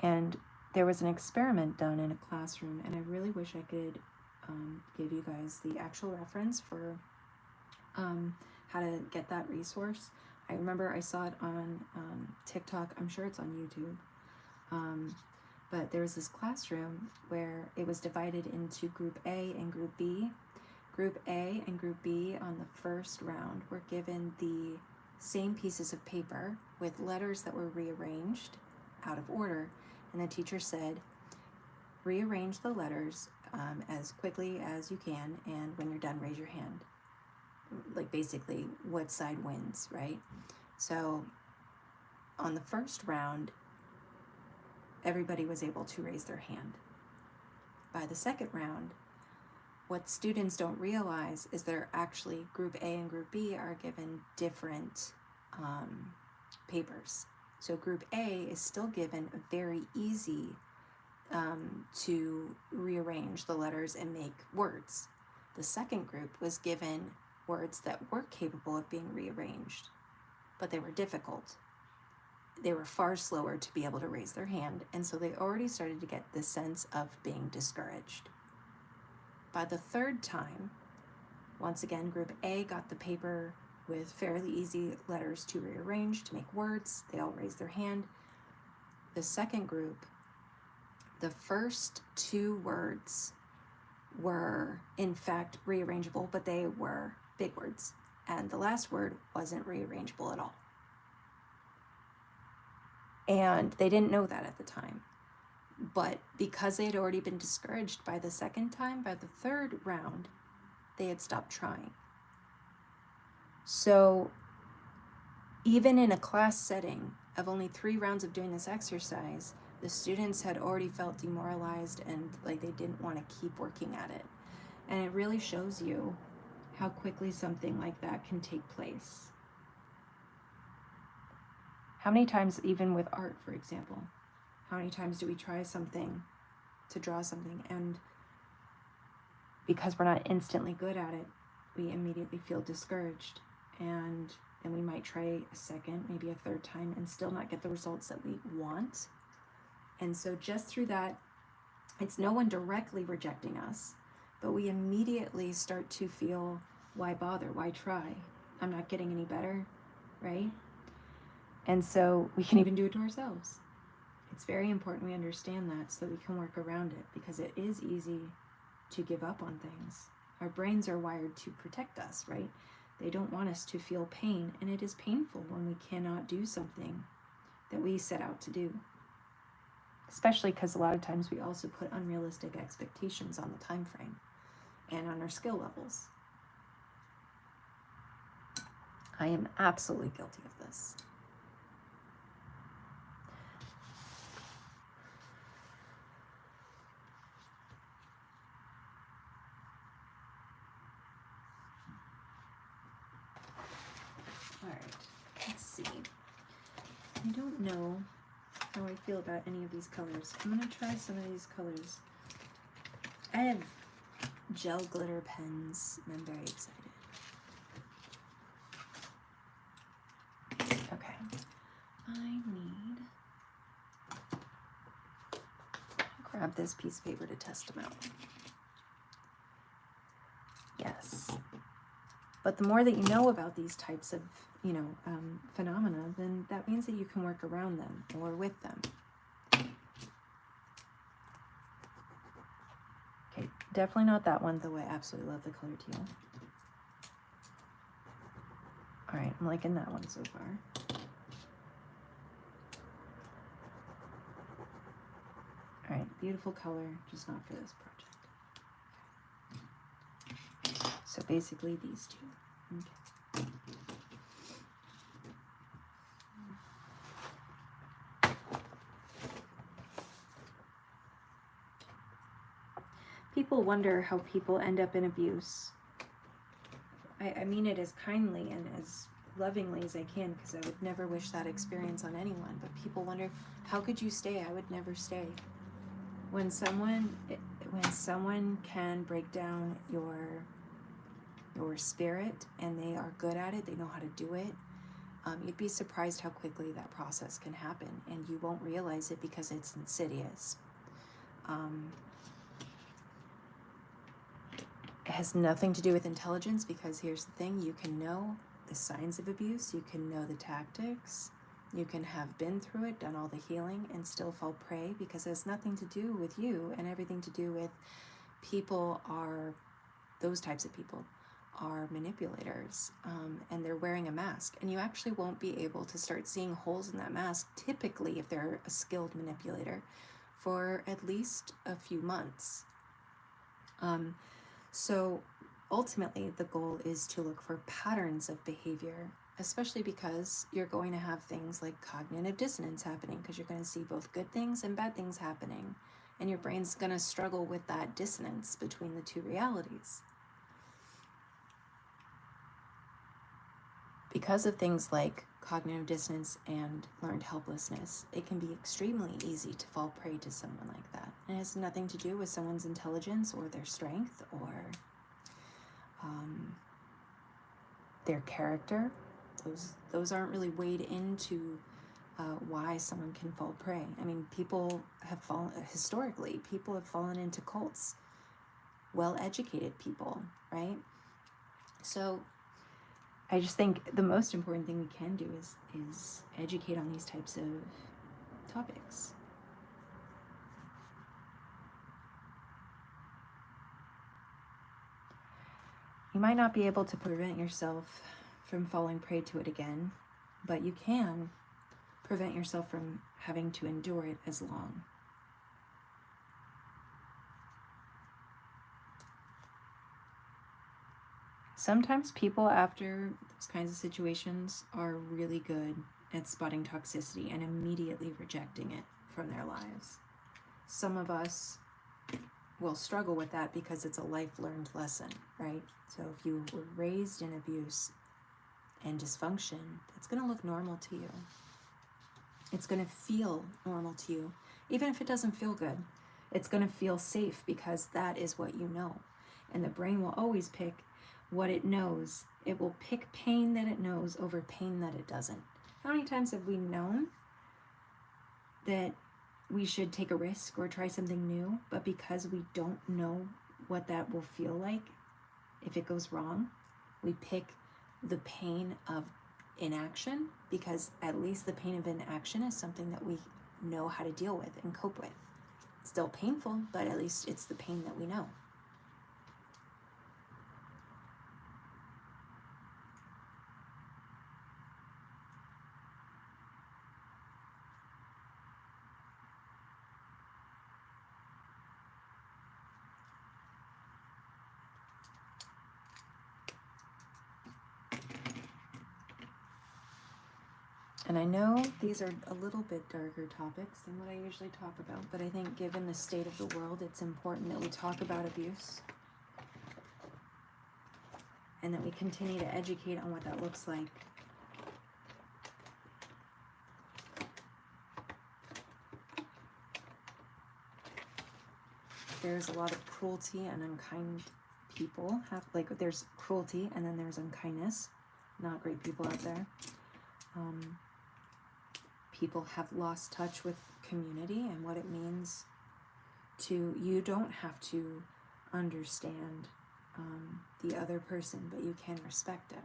Speaker 1: And there was an experiment done in a classroom, and I really wish I could give you guys the actual reference for how to get that resource. I remember I saw it on TikTok. I'm sure it's on YouTube. But there was this classroom where it was divided into Group A and Group B. Group A and Group B on the first round were given the same pieces of paper with letters that were rearranged out of order. And the teacher said, rearrange the letters as quickly as you can, and when you're done, raise your hand. Like, basically, what side wins, right? So on the first round, everybody was able to raise their hand. By the second round, what students don't realize is they're actually, Group A and Group B are given different papers. So Group A is still given a very easy to rearrange the letters and make words. The second group was given words that were capable of being rearranged, but they were difficult. They were far slower to be able to raise their hand, and so they already started to get this sense of being discouraged. By the third time, once again, Group A got the paper with fairly easy letters to rearrange to make words. They all raised their hand. The second group, the first 2 words were in fact rearrangeable, but they were big words. And the last word wasn't rearrangeable at all. And they didn't know that at the time. But because they had already been discouraged by the second time, by the third round, they had stopped trying. So even in a class setting of only 3 rounds of doing this exercise, the students had already felt demoralized and like they didn't want to keep working at it. And it really shows you how quickly something like that can take place. How many times, even with art, for example, how many times do we try something, to draw something, and because we're not instantly good at it, we immediately feel discouraged, and we might try a second, maybe a third time, and still not get the results that we want. And so just through that, it's no one directly rejecting us, but we immediately start to feel, why bother? Why try? I'm not getting any better, right? And so we can even do it to ourselves. It's very important we understand that so that we can work around it, because it is easy to give up on things. Our brains are wired to protect us, right? They don't want us to feel pain, and it is painful when we cannot do something that we set out to do. Especially because a lot of times we also put unrealistic expectations on the time frame and on our skill levels. I am absolutely guilty of this. All right, let's see. I don't know how I feel about any of these colors. I'm going to try some of these colors. I have gel glitter pens, and I'm very excited. Okay, I need to grab this piece of paper to test them out. Yes. But the more that you know about these types of, phenomena, then that means that you can work around them or with them. Okay, definitely not that one, though I absolutely love the color teal. All right, I'm liking that one so far. All right, beautiful color, just not for this project. So basically these two. Okay. People wonder how people end up in abuse. I mean it as kindly and as lovingly as I can, because I would never wish that experience on anyone, but people wonder, how could you stay? I would never stay. When someone can break down your spirit and they are good at it, they know how to do it, you'd be surprised how quickly that process can happen, and you won't realize it because it's insidious. It has nothing to do with intelligence, because here's the thing, you can know the signs of abuse, you can know the tactics, you can have been through it, done all the healing, and still fall prey, because it has nothing to do with you and everything to do with those types of people are manipulators, and they're wearing a mask, and you actually won't be able to start seeing holes in that mask, typically if they're a skilled manipulator, for at least a few months. So ultimately the goal is to look for patterns of behavior, especially because you're going to have things like cognitive dissonance happening, because you're going to see both good things and bad things happening, and your brain's going to struggle with that dissonance between the two realities. Because of things like cognitive dissonance and learned helplessness, it can be extremely easy to fall prey to someone like that. And it has nothing to do with someone's intelligence or their strength or their character. Those aren't really weighed into why someone can fall prey. I mean, people have fallen into cults. Well-educated people, right? So I just think the most important thing we can do is educate on these types of topics. You might not be able to prevent yourself from falling prey to it again, but you can prevent yourself from having to endure it as long. Sometimes people after those kinds of situations are really good at spotting toxicity and immediately rejecting it from their lives. Some of us will struggle with that because it's a life-learned lesson, right? So if you were raised in abuse and dysfunction, it's going to look normal to you. It's going to feel normal to you. Even if it doesn't feel good, it's going to feel safe because that is what you know. And the brain will always pick what it knows. It will pick pain that it knows over pain that it doesn't. How many times have we known that we should take a risk or try something new, but because we don't know what that will feel like if it goes wrong, we pick the pain of inaction, because at least the pain of inaction is something that we know how to deal with and cope with. It's still painful, but at least it's the pain that we know. And I know these are a little bit darker topics than what I usually talk about, but I think given the state of the world, it's important that we talk about abuse and that we continue to educate on what that looks like. There's a lot of cruelty and unkind people. There's cruelty and then there's unkindness. Not great people out there. People have lost touch with community and what it means to, you don't have to understand the other person, but you can respect it.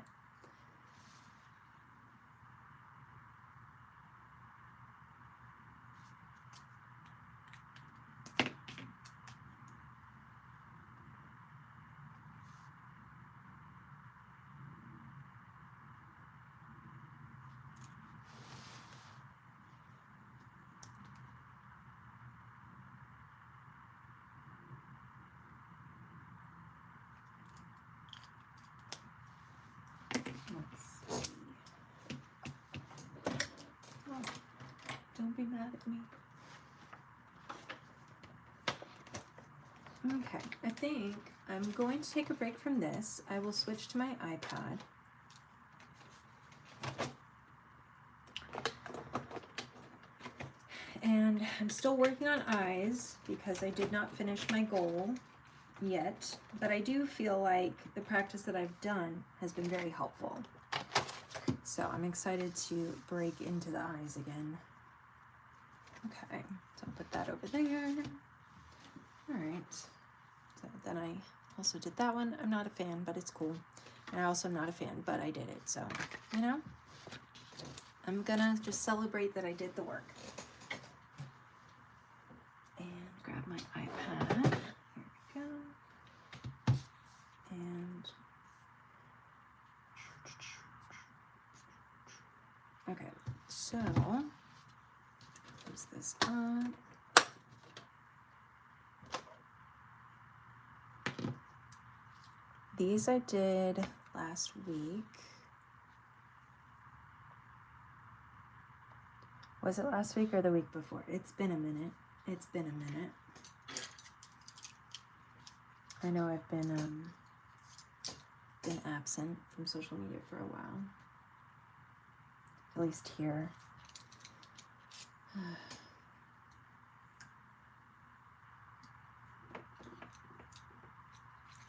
Speaker 1: Don't be mad at me. Okay, I think I'm going to take a break from this. I will switch to my iPad. And I'm still working on eyes because I did not finish my goal yet, but I do feel like the practice that I've done has been very helpful. So I'm excited to break into the eyes again. Okay, so I'll put that over there. All right, so then I also did that one. I'm not a fan, but it's cool. And I also am not a fan, but I did it. So, you know, I'm gonna just celebrate that I did the work. And grab my iPad. Here we go. And okay, so close this up. These I did last week. Was it last week or the week before? It's been a minute. It's been a minute. I know I've been absent from social media for a while. At least here.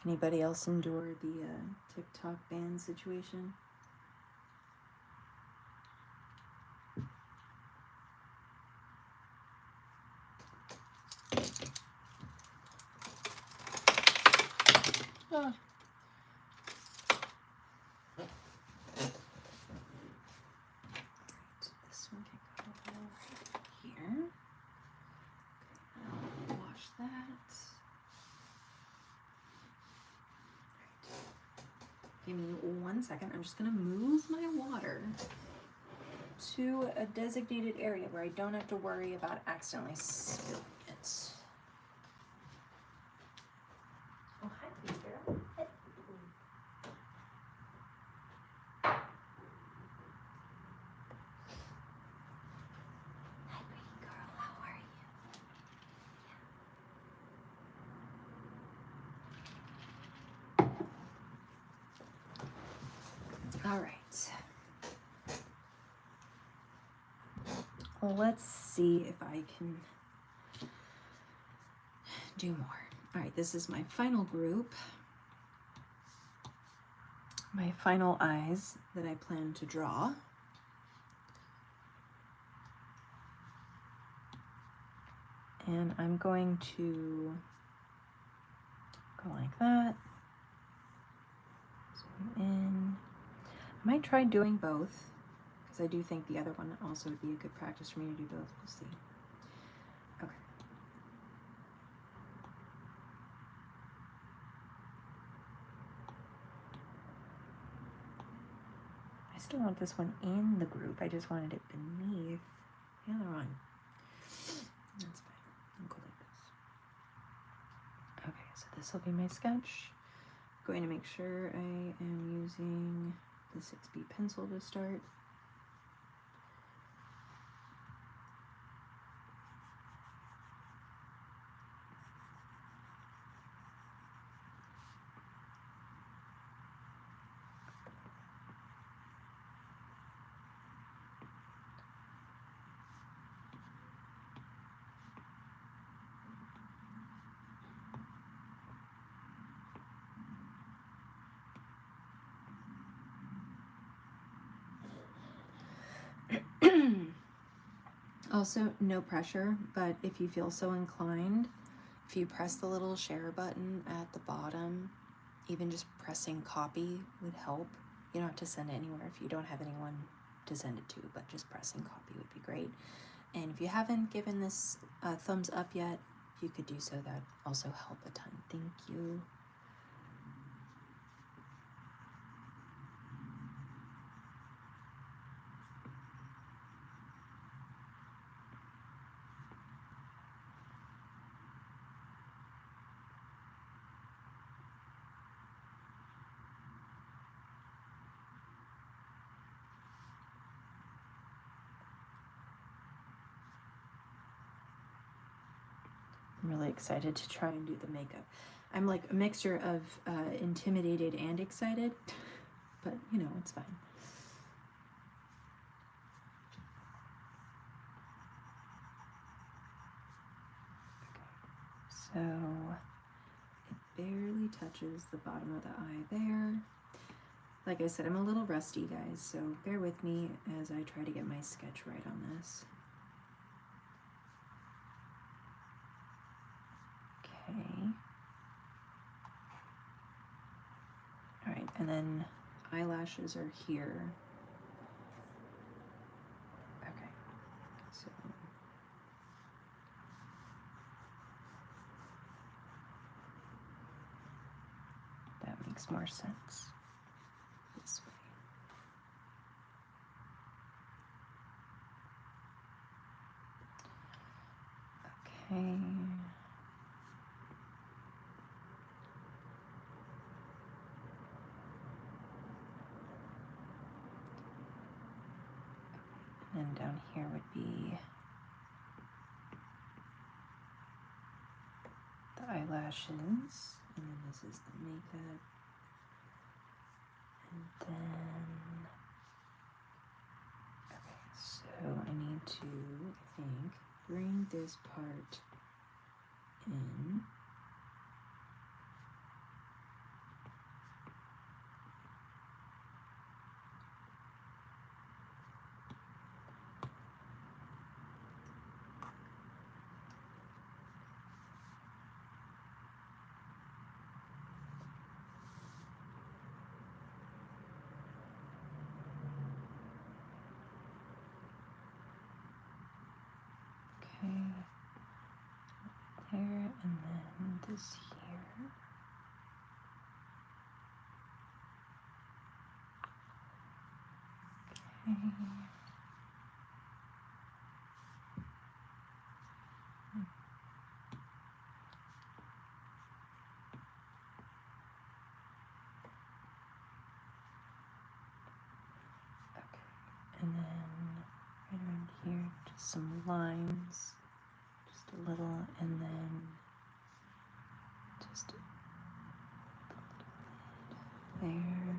Speaker 1: Anybody else endure the TikTok ban situation? Oh. Give me 1 second. I'm just gonna move my water to a designated area where I don't have to worry about accidentally spilling it. Oh, hi, baby girl. Hey. Hi, pretty girl. How are you? All right. Well, let's see if I can do more. All right, this is my final group. My final eyes that I plan to draw. And I'm going to go like that. Zoom in. I might try doing both, because I do think the other one also would be a good practice for me to do both. We'll see. Okay. I still want this one in the group. I just wanted it beneath the other one. That's fine. I'll go like this. Okay, so this will be my sketch. I'm going to make sure I am using the 6B pencil to start. Also, no pressure, but if you feel so inclined, if you press the little share button at the bottom, even just pressing copy would help. You don't have to send it anywhere if you don't have anyone to send it to, but just pressing copy would be great. And if you haven't given this a thumbs up yet, if you could do so, that also help a ton. Thank you. I'm really excited to try and do the makeup. I'm like a mixture of intimidated and excited, but you know, it's fine. Okay. So it barely touches the bottom of the eye there. Like I said, I'm a little rusty, guys, so bear with me as I try to get my sketch right on this. Okay. All right, and then eyelashes are here. Okay, so that makes more sense this way. Okay. And then down here would be the eyelashes, and then this is the makeup, and then, okay, so I need to, I think, bring this part in. There, and then this here. And then right around here, just some lines, just a little, and then just a little bit there.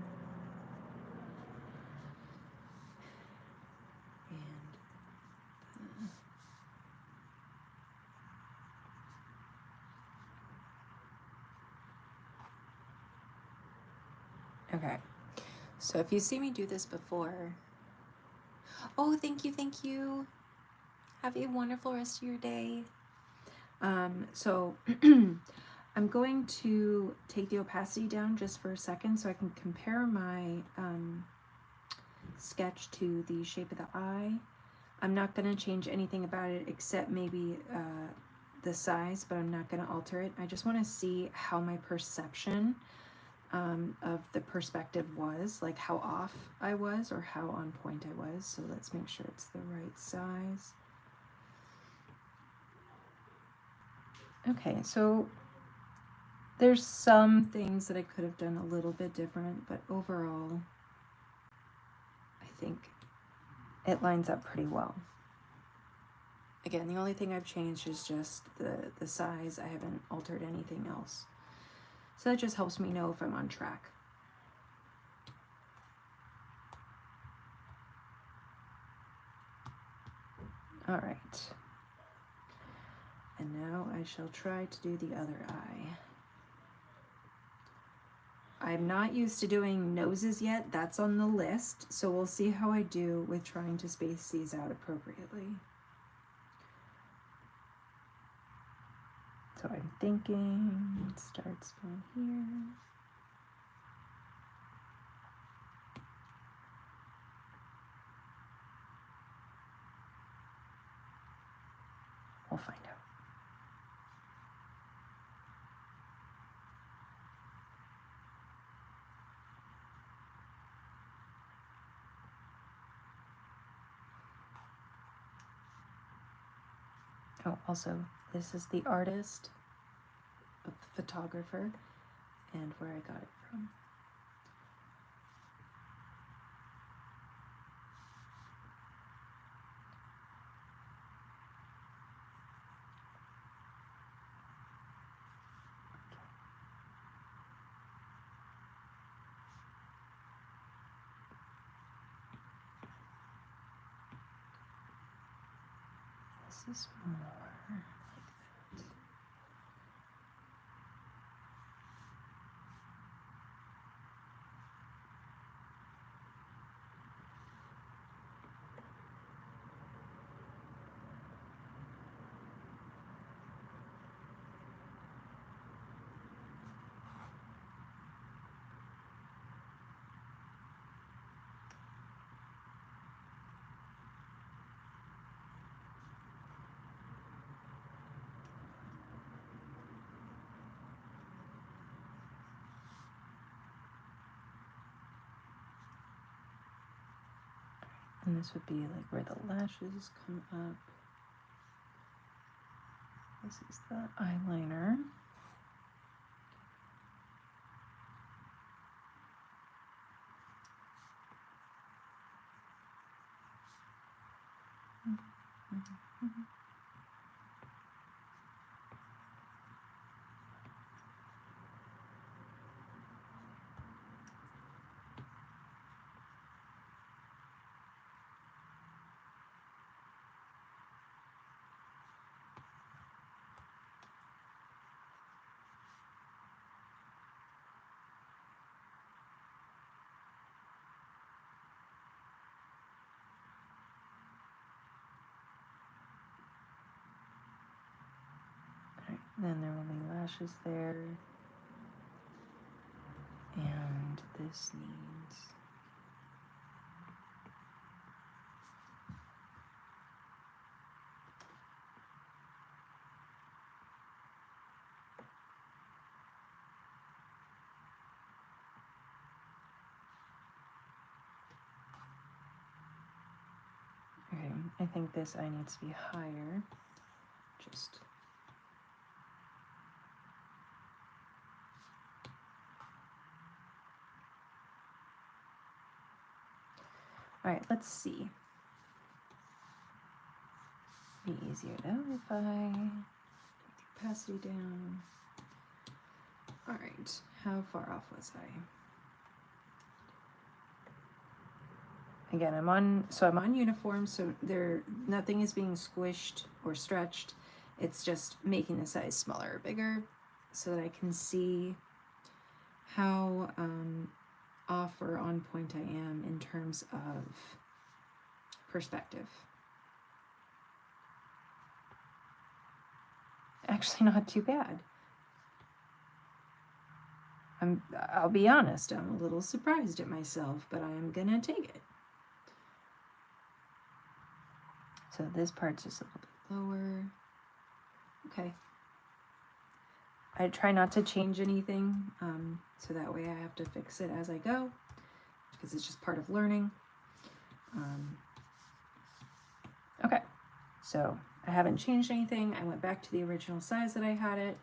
Speaker 1: Okay, so if you see me do this before, oh, thank you, thank you. Have a wonderful rest of your day. So I'm going to take the opacity down just for a second so I can compare my sketch to the shape of the eye. I'm not going to change anything about it except maybe the size, but I'm not going to alter it. I just want to see how my perception of the perspective was, like how off I was or how on point I was. So let's make sure it's the right size. Okay, so there's some things that I could have done a little bit different, but overall, I think it lines up pretty well. Again, the only thing I've changed is just the size. I haven't altered anything else. So that just helps me know if I'm on track. All right. And now I shall try to do the other eye. I'm not used to doing noses yet. That's on the list. So we'll see how I do with trying to space these out appropriately. So I'm thinking it starts from here. We'll find out. Oh, also, this is the artist, the photographer, and where I got it from. This is more like that. And this would be like where the lashes come up. This is the eyeliner. Then there will be lashes there. And this needs I think this eye needs to be higher. Just all right, let's see. Be easier though if I take the opacity down. All right, how far off was I? Again, I'm on uniform, so nothing is being squished or stretched. It's just making the size smaller or bigger so that I can see how off or on point I am in terms of perspective. Actually, not too bad. I'll be honest, I'm a little surprised at myself, but I'm gonna take it. So this part's just a little bit lower. Okay. I try not to change anything, so that way I have to fix it as I go, because it's just part of learning. Okay, so I haven't changed anything. I went back to the original size that I had it.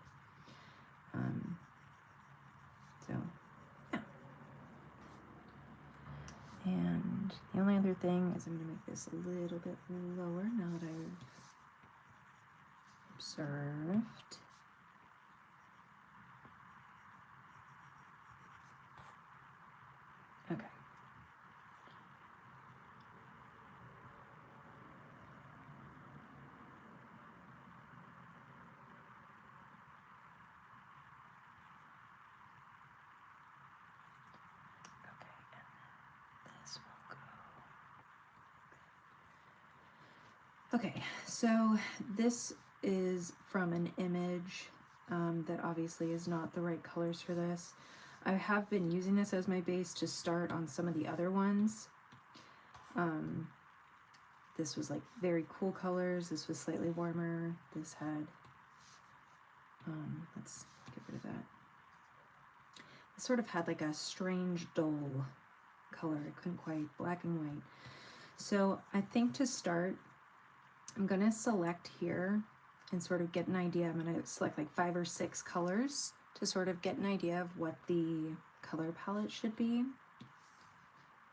Speaker 1: So, yeah. And the only other thing is I'm going to make this a little bit lower now that I've observed. Okay. Okay, so this is from an image that obviously is not the right colors for this. I have been using this as my base to start on some of the other ones. This was like very cool colors. This was slightly warmer. This had, let's get rid of that. It sort of had like a strange dull color. I couldn't quite, black and white. So I think to start, I'm going to select here and sort of get an idea. I'm going to select like 5 or 6 colors to sort of get an idea of what the color palette should be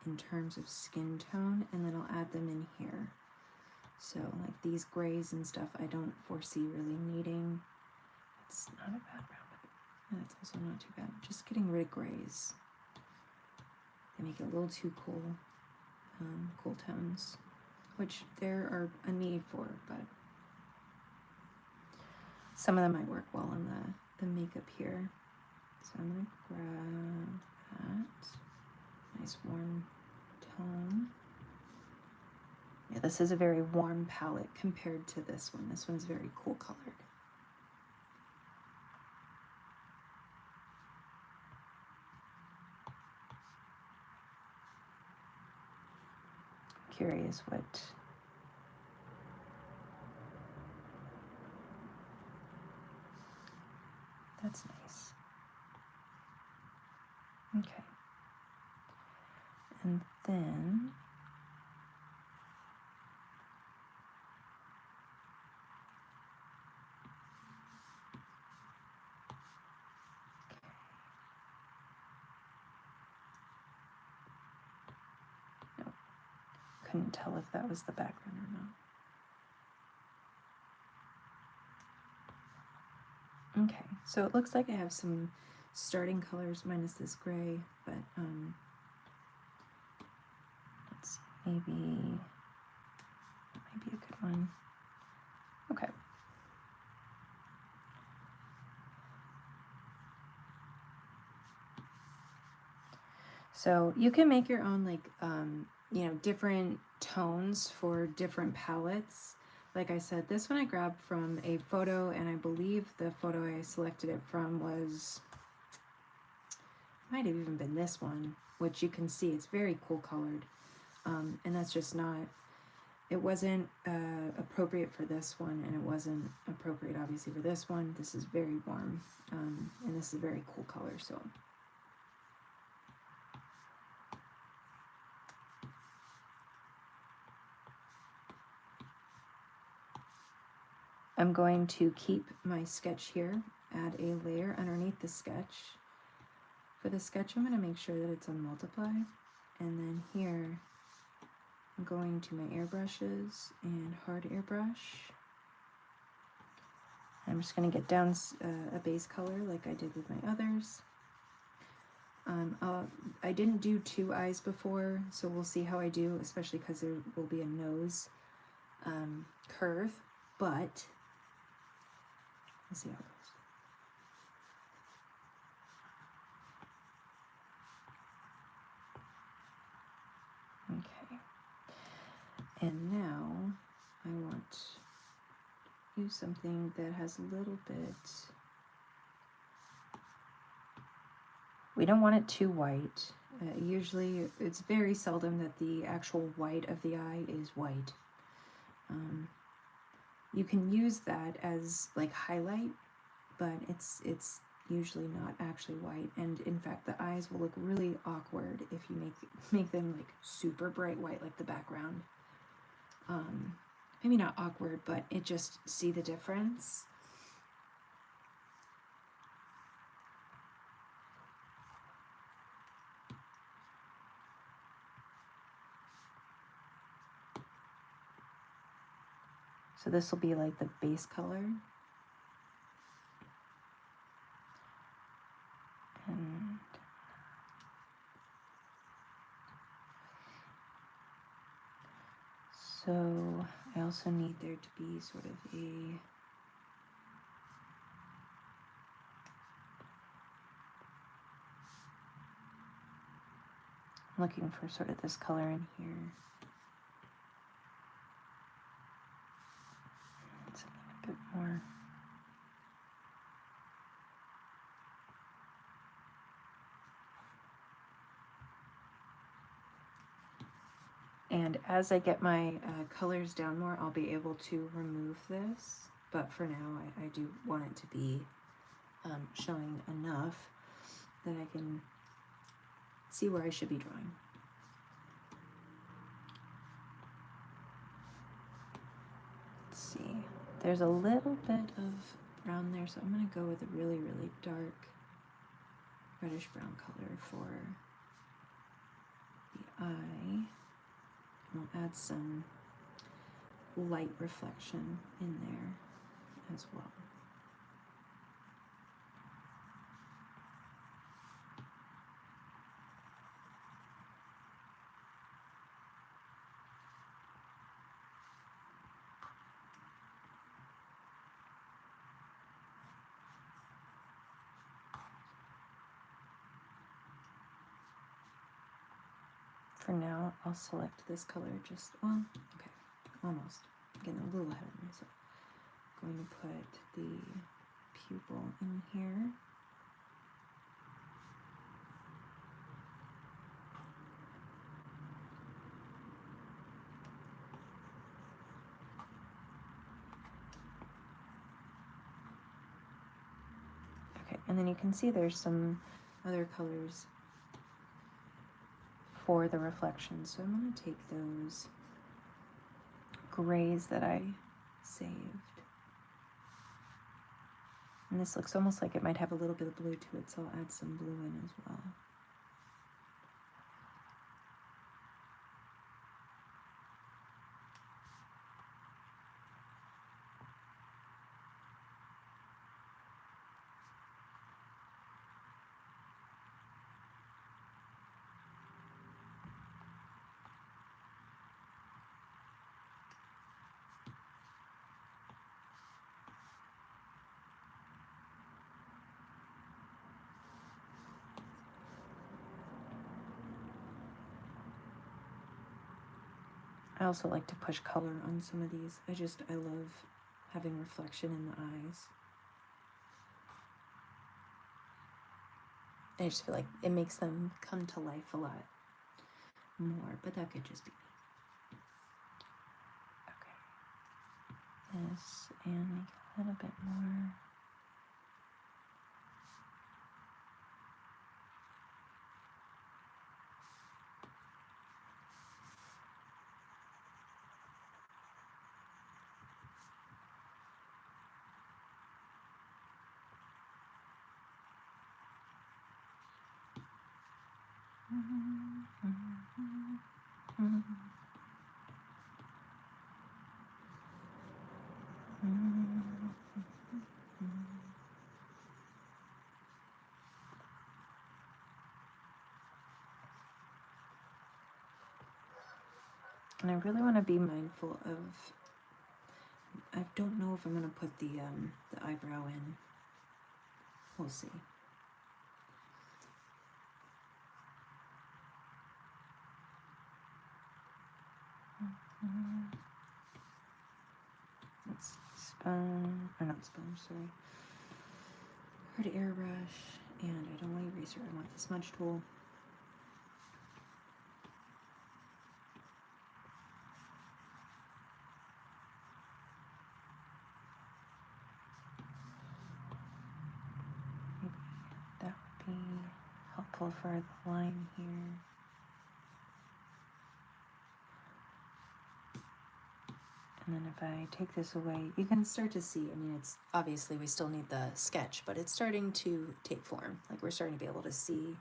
Speaker 1: in terms of skin tone, and then I'll add them in here. So like these grays and stuff I don't foresee really needing. It's not a bad brown, but that's also not too bad. Just getting rid of grays. They make it a little too cool, cool tones, which there are a need for, but some of them might work well on the makeup here. So I'm going to grab that. Nice warm tone. Yeah, this is a very warm palette compared to this one. This one's very cool colored. Curious what that's nice. Okay. And then no, couldn't tell if that was the background or not. Okay, so it looks like I have some starting colors minus this gray, but let's see, maybe that might be a good one. Okay. So you can make your own like you know, different tones for different palettes. Like I said, this one I grabbed from a photo, and I believe the photo I selected it from was, might have even been this one, which you can see it's very cool colored. And that's just not, it wasn't appropriate for this one, and it wasn't appropriate obviously for this one. This is very warm, and this is a very cool color, so. I'm going to keep my sketch here, add a layer underneath the sketch. For the sketch, I'm going to make sure that it's on multiply, and then here I'm going to my airbrushes and hard airbrush. I'm just going to get down a base color like I did with my others. I didn't do two eyes before, so we'll see how I do, especially because there will be a nose curve, but let's see how it goes. Okay, and now I want to use something that has a little bit, we don't want it too white. Usually it's very seldom that the actual white of the eye is white. You can use that as like highlight, but it's usually not actually white, and in fact the eyes will look really awkward if you make them like super bright white like the background. Maybe not awkward, but it just, see the difference. So this will be like the base color. And so I also need there to be sort of a I'm looking for sort of this color in here. Something a bit more. And as I get my colors down more, I'll be able to remove this. But for now, I do want it to be showing enough that I can see where I should be drawing. Let's see. There's a little bit of brown there, so I'm going to go with a really, really dark reddish brown color for the eye. I'll add some light reflection in there as well. For now, I'll select this color just, well, okay, almost. I'm getting a little ahead of myself. I'm going to put the pupil in here. Okay, and then you can see there's some other colors for the reflection. So I'm going to take those grays that I saved. And this looks almost like it might have a little bit of blue to it, so I'll add some blue in as well. I also like to push color on some of these. I love having reflection in the eyes. I just feel like it makes them come to life a lot more, but that could just be me. Okay. This, and make a little bit more. And I really want to be mindful of, I don't know if I'm going to put the eyebrow in. We'll see. Let's or not sponge, sorry. Hard airbrush, and I don't want eraser, I want the smudge tool. Maybe that would be helpful for the line here. And then if I take this away, you can start to see, I mean, it's obviously we still need the sketch, but it's starting to take form. Like we're starting to be able to see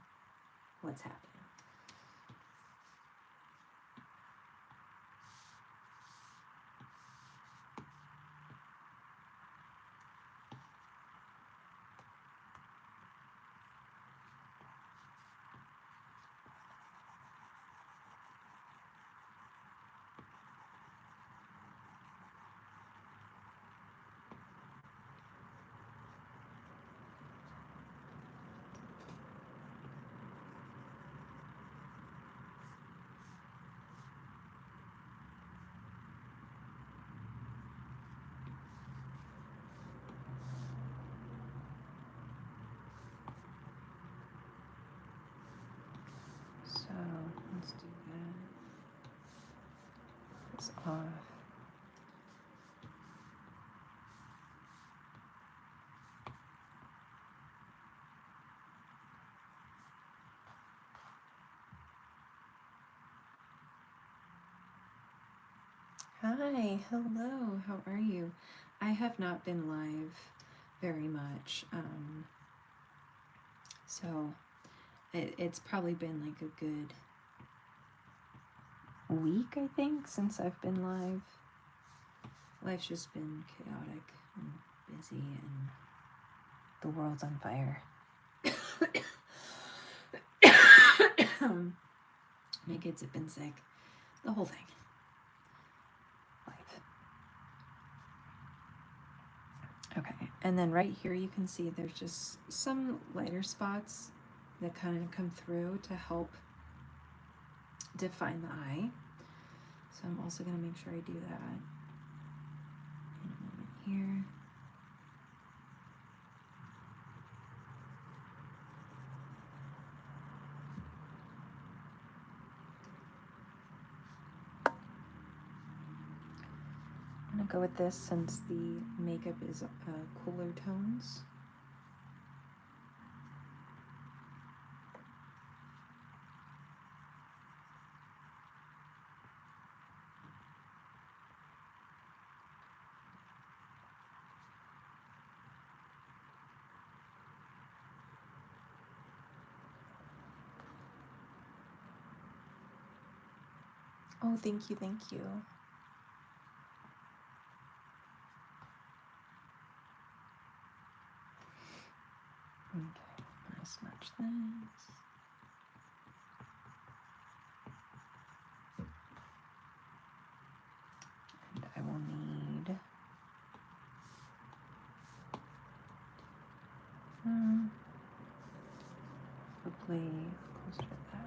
Speaker 1: what's happening. So let's do that. This off. Hi, hello, how are you? I have not been live very much, so it's probably been like a good week, I think, since I've been live. Life's just been chaotic and busy, and the world's on fire. My kids have been sick, the whole thing. Okay, and then right here you can see there's just some lighter spots that kind of come through to help define the eye. So I'm also going to make sure I do that in a moment here. I'm going to go with this since the makeup is cooler tones. Oh, thank you, thank you. Okay, I'm gonna smudge this. And I will need probably closer to that.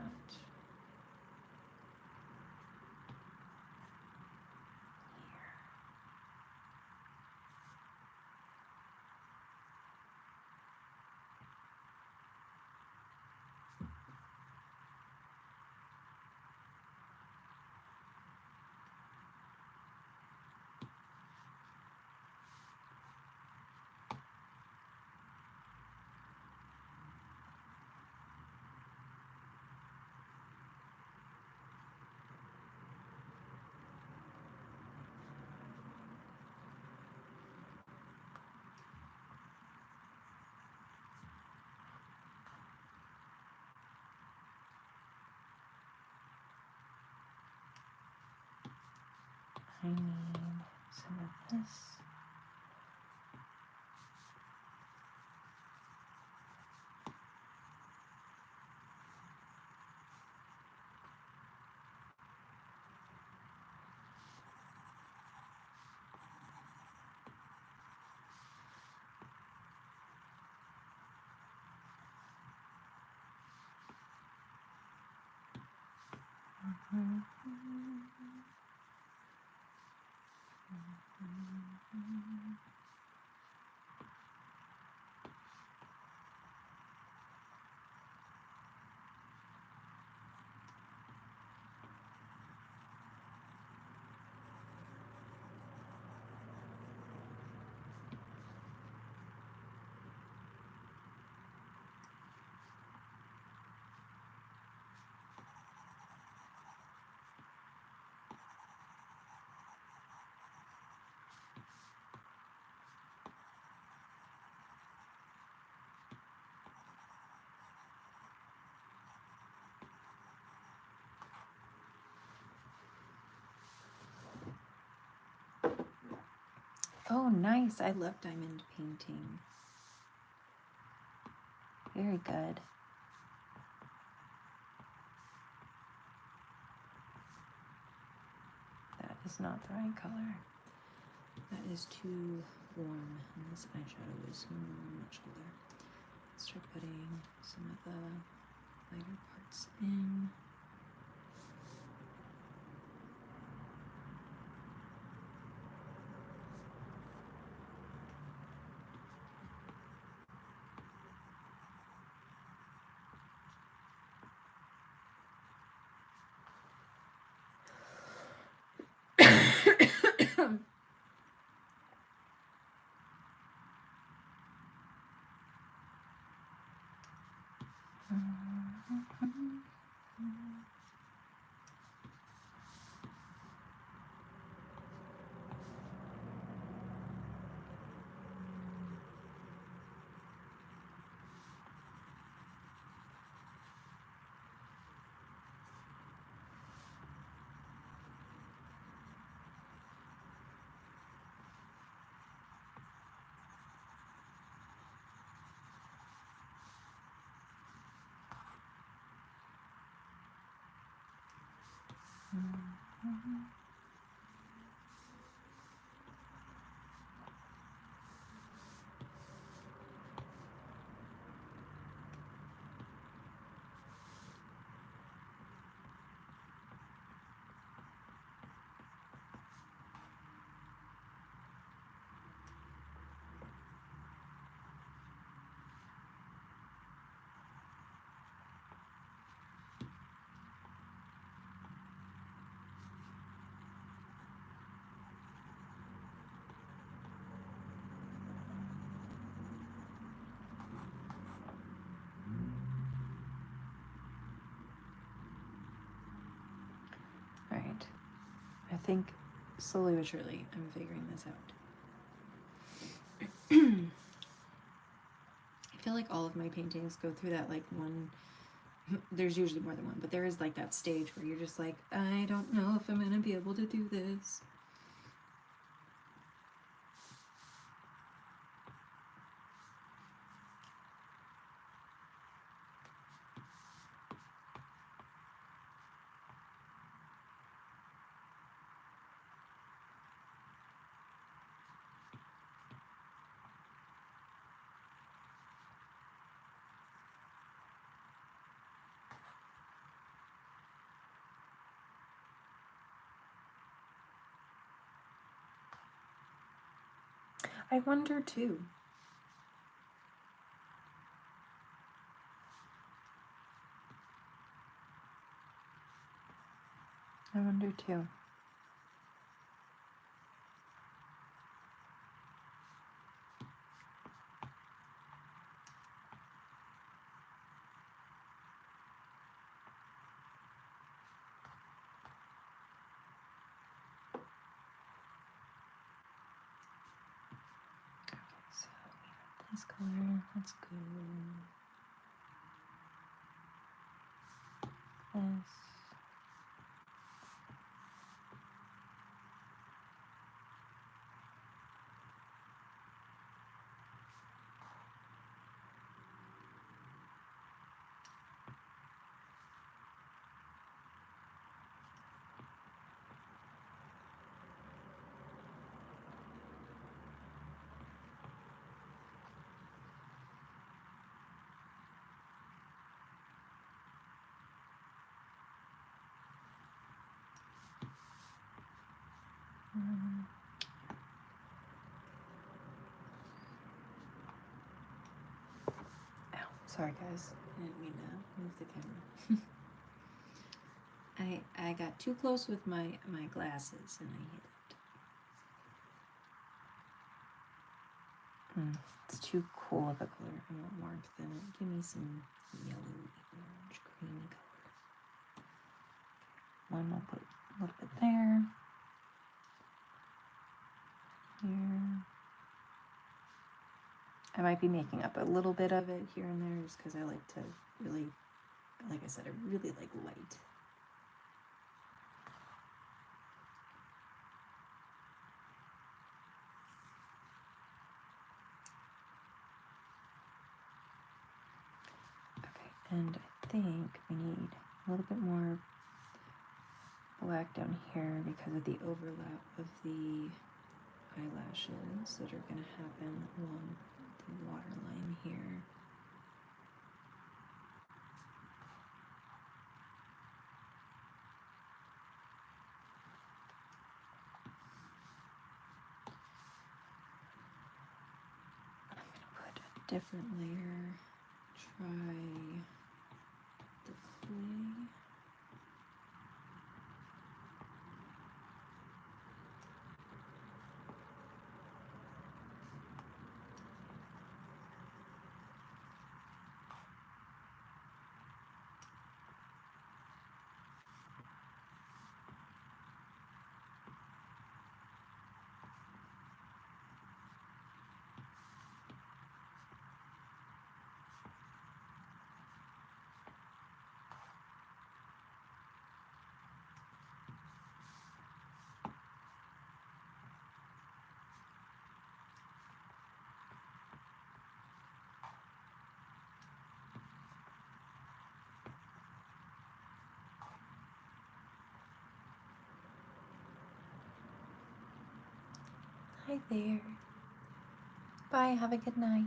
Speaker 1: I need some of this. Oh, nice. I love diamond painting. Very good. That is not the right color. That is too warm, and this eyeshadow is much cooler. Let's start putting some of the lighter parts in. All right. I think slowly but surely I'm figuring this out. I feel like all of my paintings go through that like one, there's usually more than one, but there is like that stage where you're just like, I don't know if I'm gonna be able to do this. I wonder too. I wonder too. So this color, let's go this. Ow, sorry guys, I didn't mean to move the camera. I got too close with my glasses and I hit it. It's too cool of a color. I want warmth in it. Give me some yellowy, orange, creamy color. One we'll put a little bit there. Here. I might be making up a little bit of it here and there just because I like to really, like I said, I really like light. Okay, and I think we need a little bit more black down here because of the overlap of the eyelashes that are going to happen along the waterline here. I'm going to put a different layer. Try the clay. Hi there. Bye, have a good night.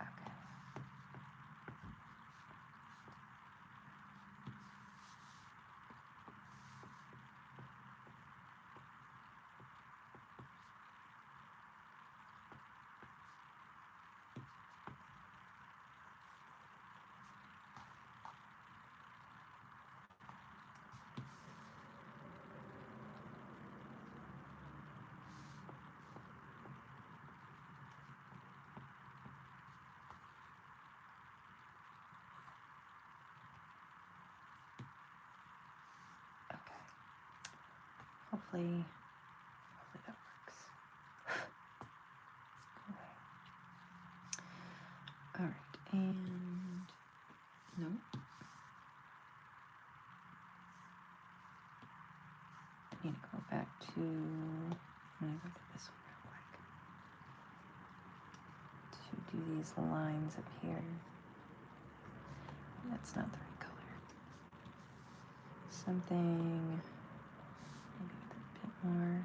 Speaker 1: Okay. Hopefully that works. All right, and no. I need to go back to, I'm gonna go to this one real quick to do these lines up here. That's not the right color. Something maybe with a bit more.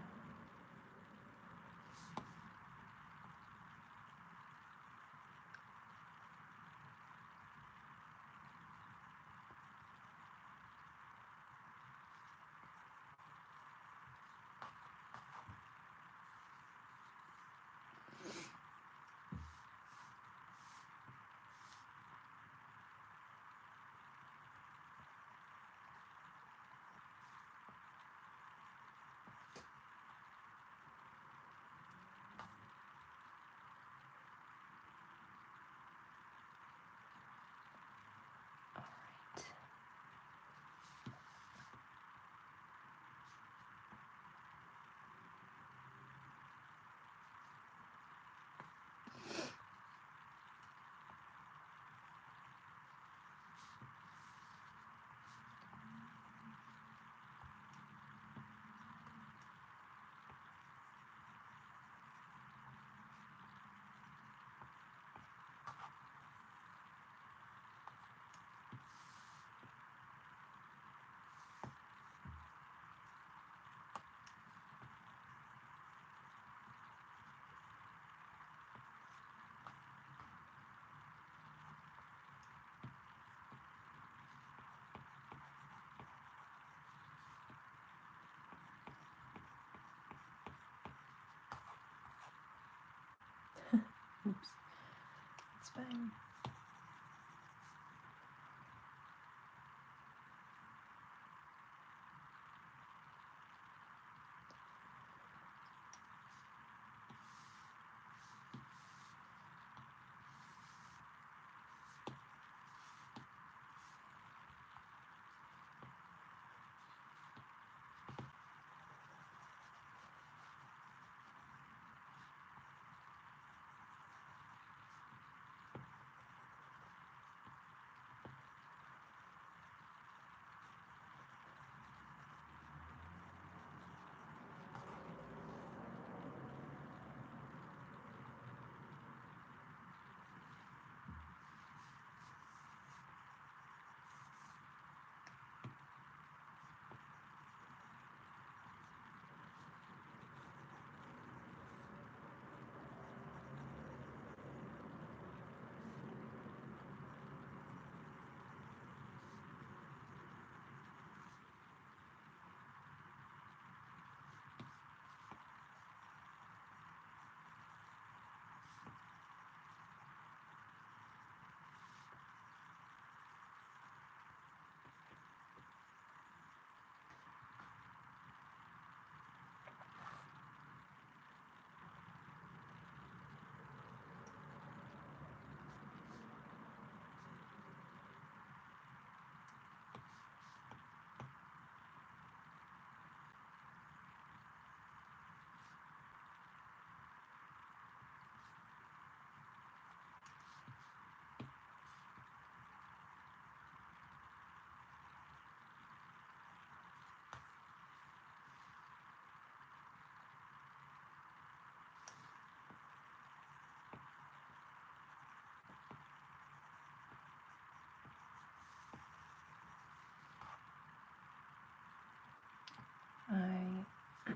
Speaker 1: time.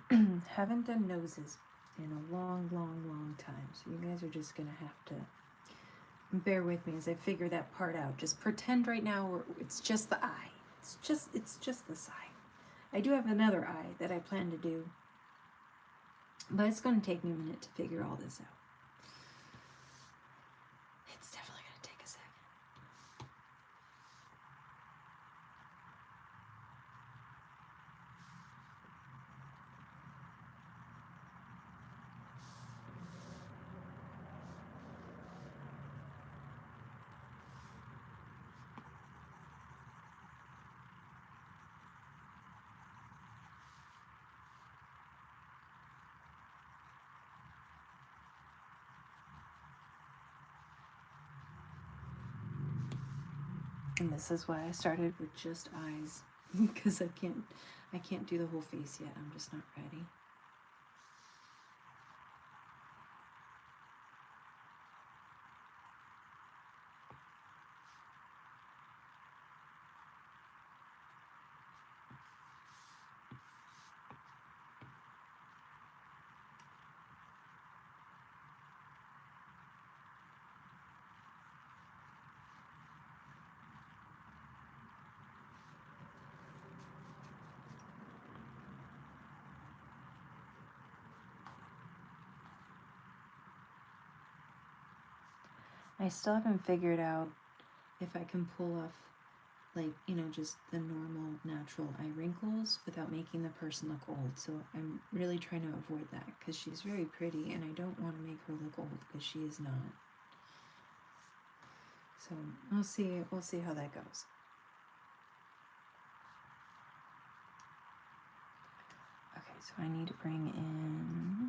Speaker 1: I haven't done noses in a long time, so you guys are just gonna have to bear with me as I figure that part out. Just pretend right now it's just the eye. It's just the side. I do have another eye that I plan to do, but it's gonna take me a minute to figure all this out. It's definitely gonna take a second. And this is why I started with just eyes, because I can't do the whole face yet. I'm just not ready. I still haven't figured out if I can pull off, like, you know, just the normal natural eye wrinkles without making the person look old. So I'm really trying to avoid that because she's very pretty and I don't want to make her look old because she is not. So we'll see how that goes. Okay, so I need to bring in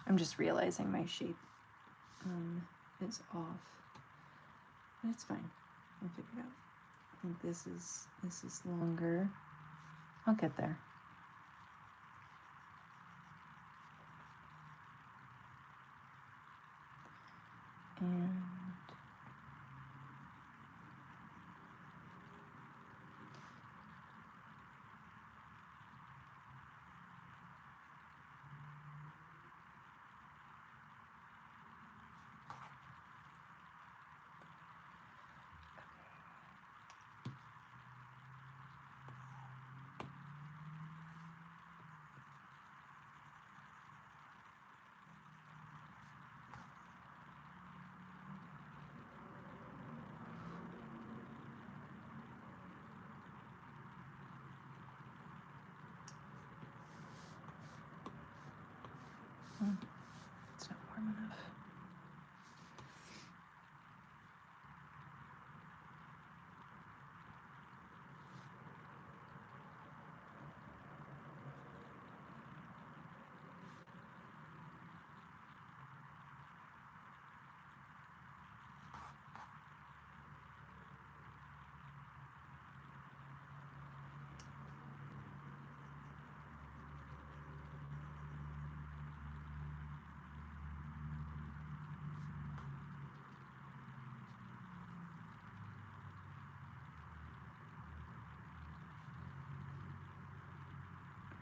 Speaker 1: I'm just realizing my shape is off. But it's fine. I'll figure it out. I think this is longer. I'll get there. And It's not warm enough.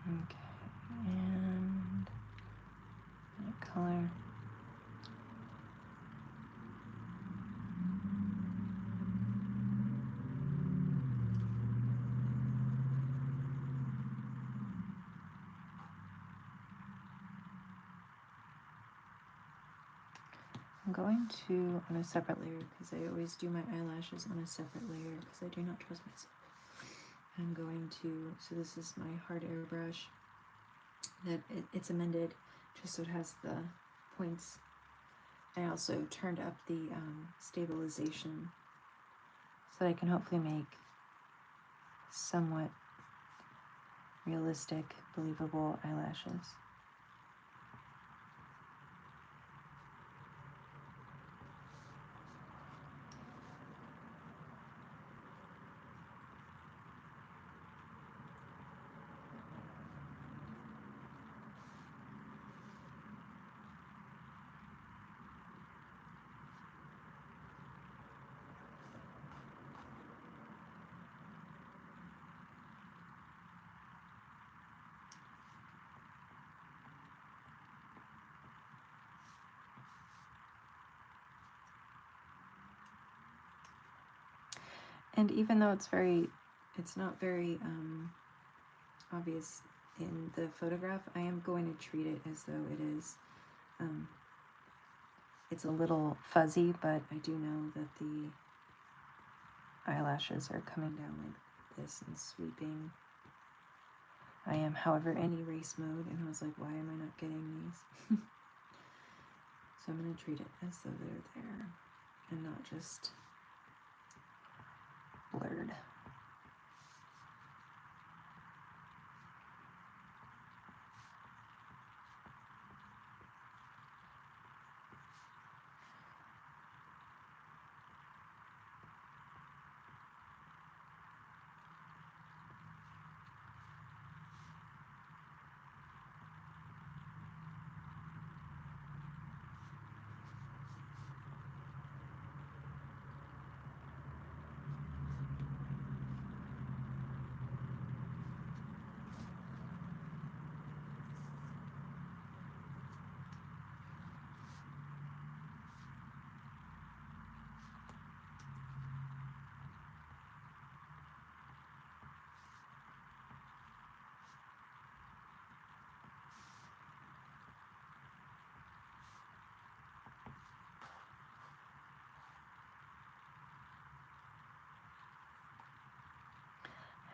Speaker 1: Okay, and color. I'm going to, on a separate layer, because I always do my eyelashes on a separate layer because I do not trust myself. I'm going to, so this is my hard airbrush that it's amended just so it has the points. I also turned up the stabilization so that I can hopefully make somewhat realistic, believable eyelashes. And even though it's not very obvious in the photograph, I am going to treat it as though it is. It's a little fuzzy, but I do know that the eyelashes are coming down like this and sweeping. I am, however, in erase mode, and I was like, why am I not getting these? So I'm going to treat it as though they're there and not just blurred.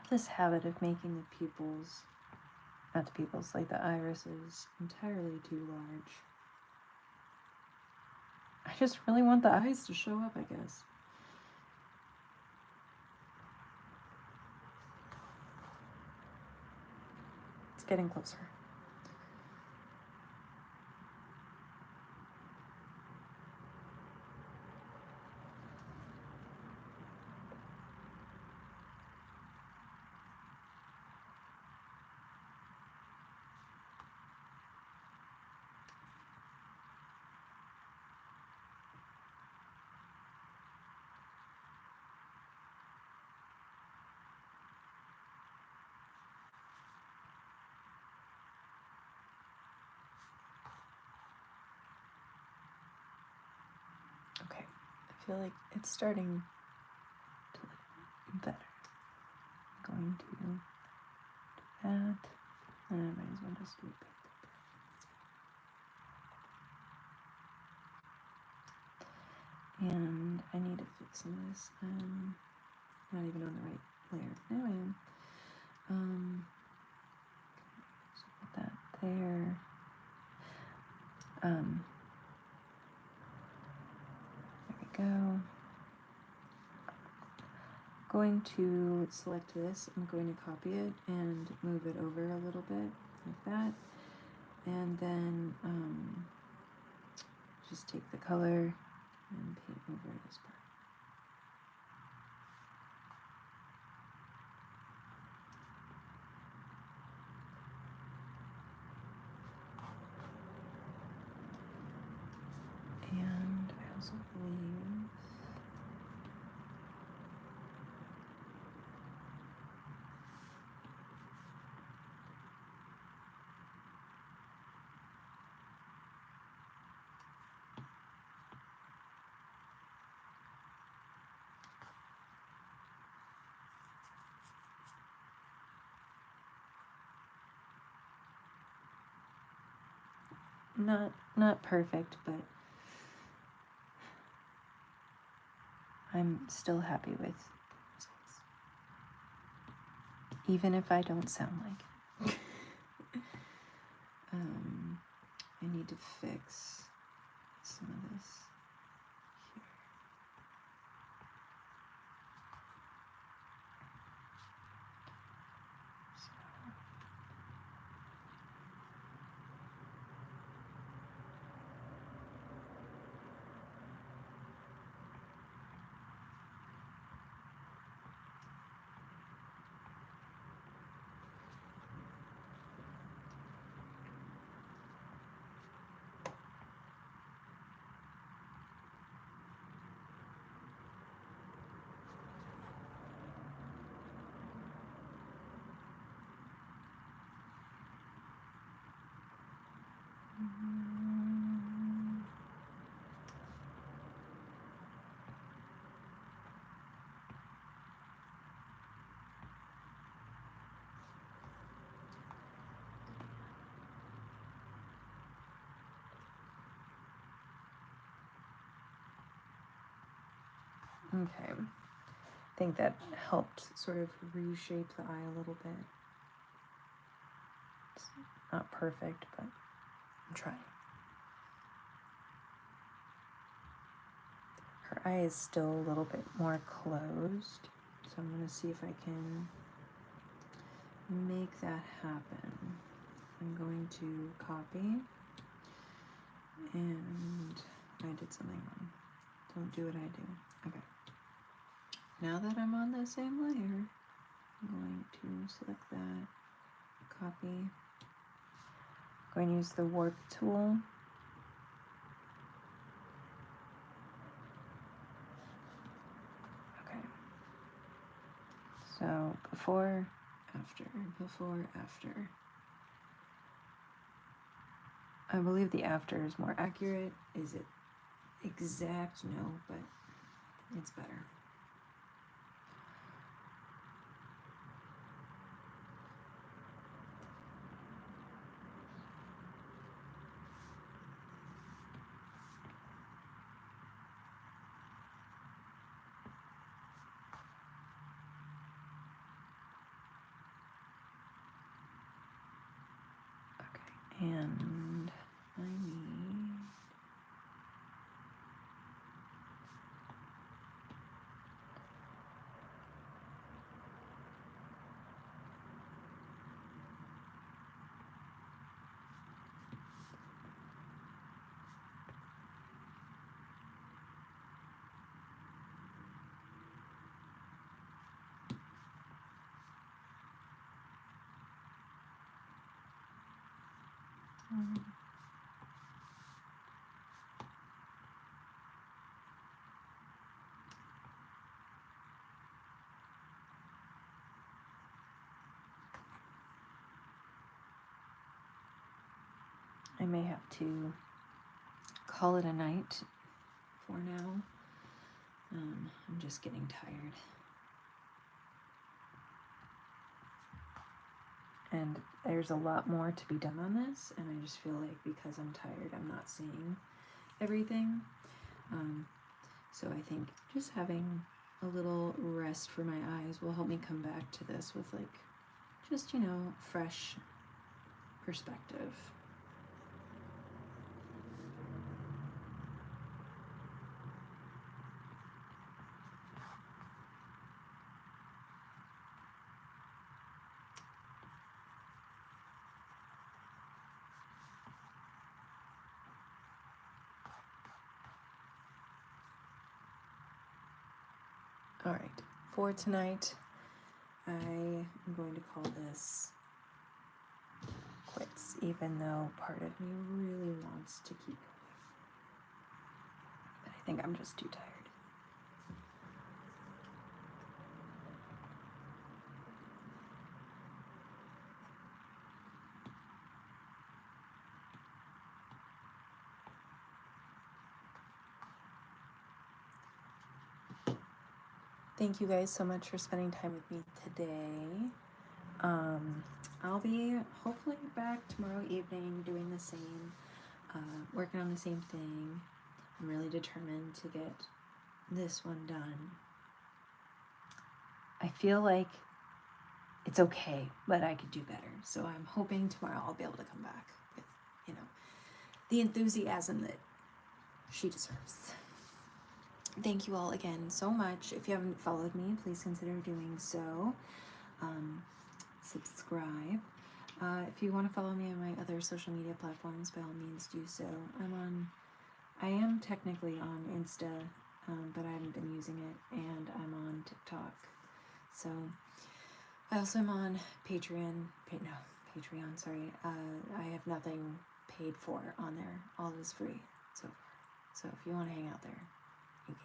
Speaker 1: This habit of making the pupils, not the pupils, like the irises, entirely too large. I just really want the eyes to show up, I guess. It's getting closer. Okay, I feel like it's starting to look better. I'm going to do that, and I might as well just do it. And I need to fix some of this. Not even on the right layer. Now I am. So put that there. There we go. Going to select this. I'm going to copy it and move it over a little bit like that. And then just take the color and paint over this part. And I also believe not perfect, but I'm still happy with results, even if I don't sound like it. I need to fix some of this here. Okay, I think that helped sort of reshape the eye a little bit. It's not perfect, but I'm trying. Her eye is still a little bit more closed, so I'm going to see if I can make that happen. I'm going to copy, and I did something wrong. Don't do what I do. Okay. Now that I'm on the same layer, I'm going to select that, copy. I'm going to use the warp tool. Okay. So before, after, before, after. I believe the after is more accurate. Is it exact? No, but it's better. Okay, and I need I may have to call it a night for now. I'm just getting tired. And there's a lot more to be done on this, and I just feel like because I'm tired, I'm not seeing everything. So I think just having a little rest for my eyes will help me come back to this with like, just, you know, fresh perspective. All right, for tonight, I am going to call this quits, even though part of me really wants to keep going. But I think I'm just too tired. Thank you guys so much for spending time with me today. I'll be hopefully back tomorrow evening doing the same, working on the same thing. I'm really determined to get this one done. I feel like it's okay, but I could do better. So I'm hoping tomorrow I'll be able to come back with, the enthusiasm that she deserves. Thank you all again so much. If you haven't followed me, please consider doing so. Subscribe. If you want to follow me on my other social media platforms, by all means do so. I am technically on Insta, but I haven't been using it, and I'm on TikTok. So I also am on Patreon, sorry. I have nothing paid for on there. All is free so far. So if you want to hang out there, you can.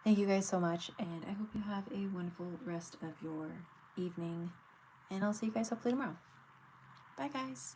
Speaker 1: Thank you guys so much, and I hope you have a wonderful rest of your evening, and I'll see you guys hopefully tomorrow. Bye, guys.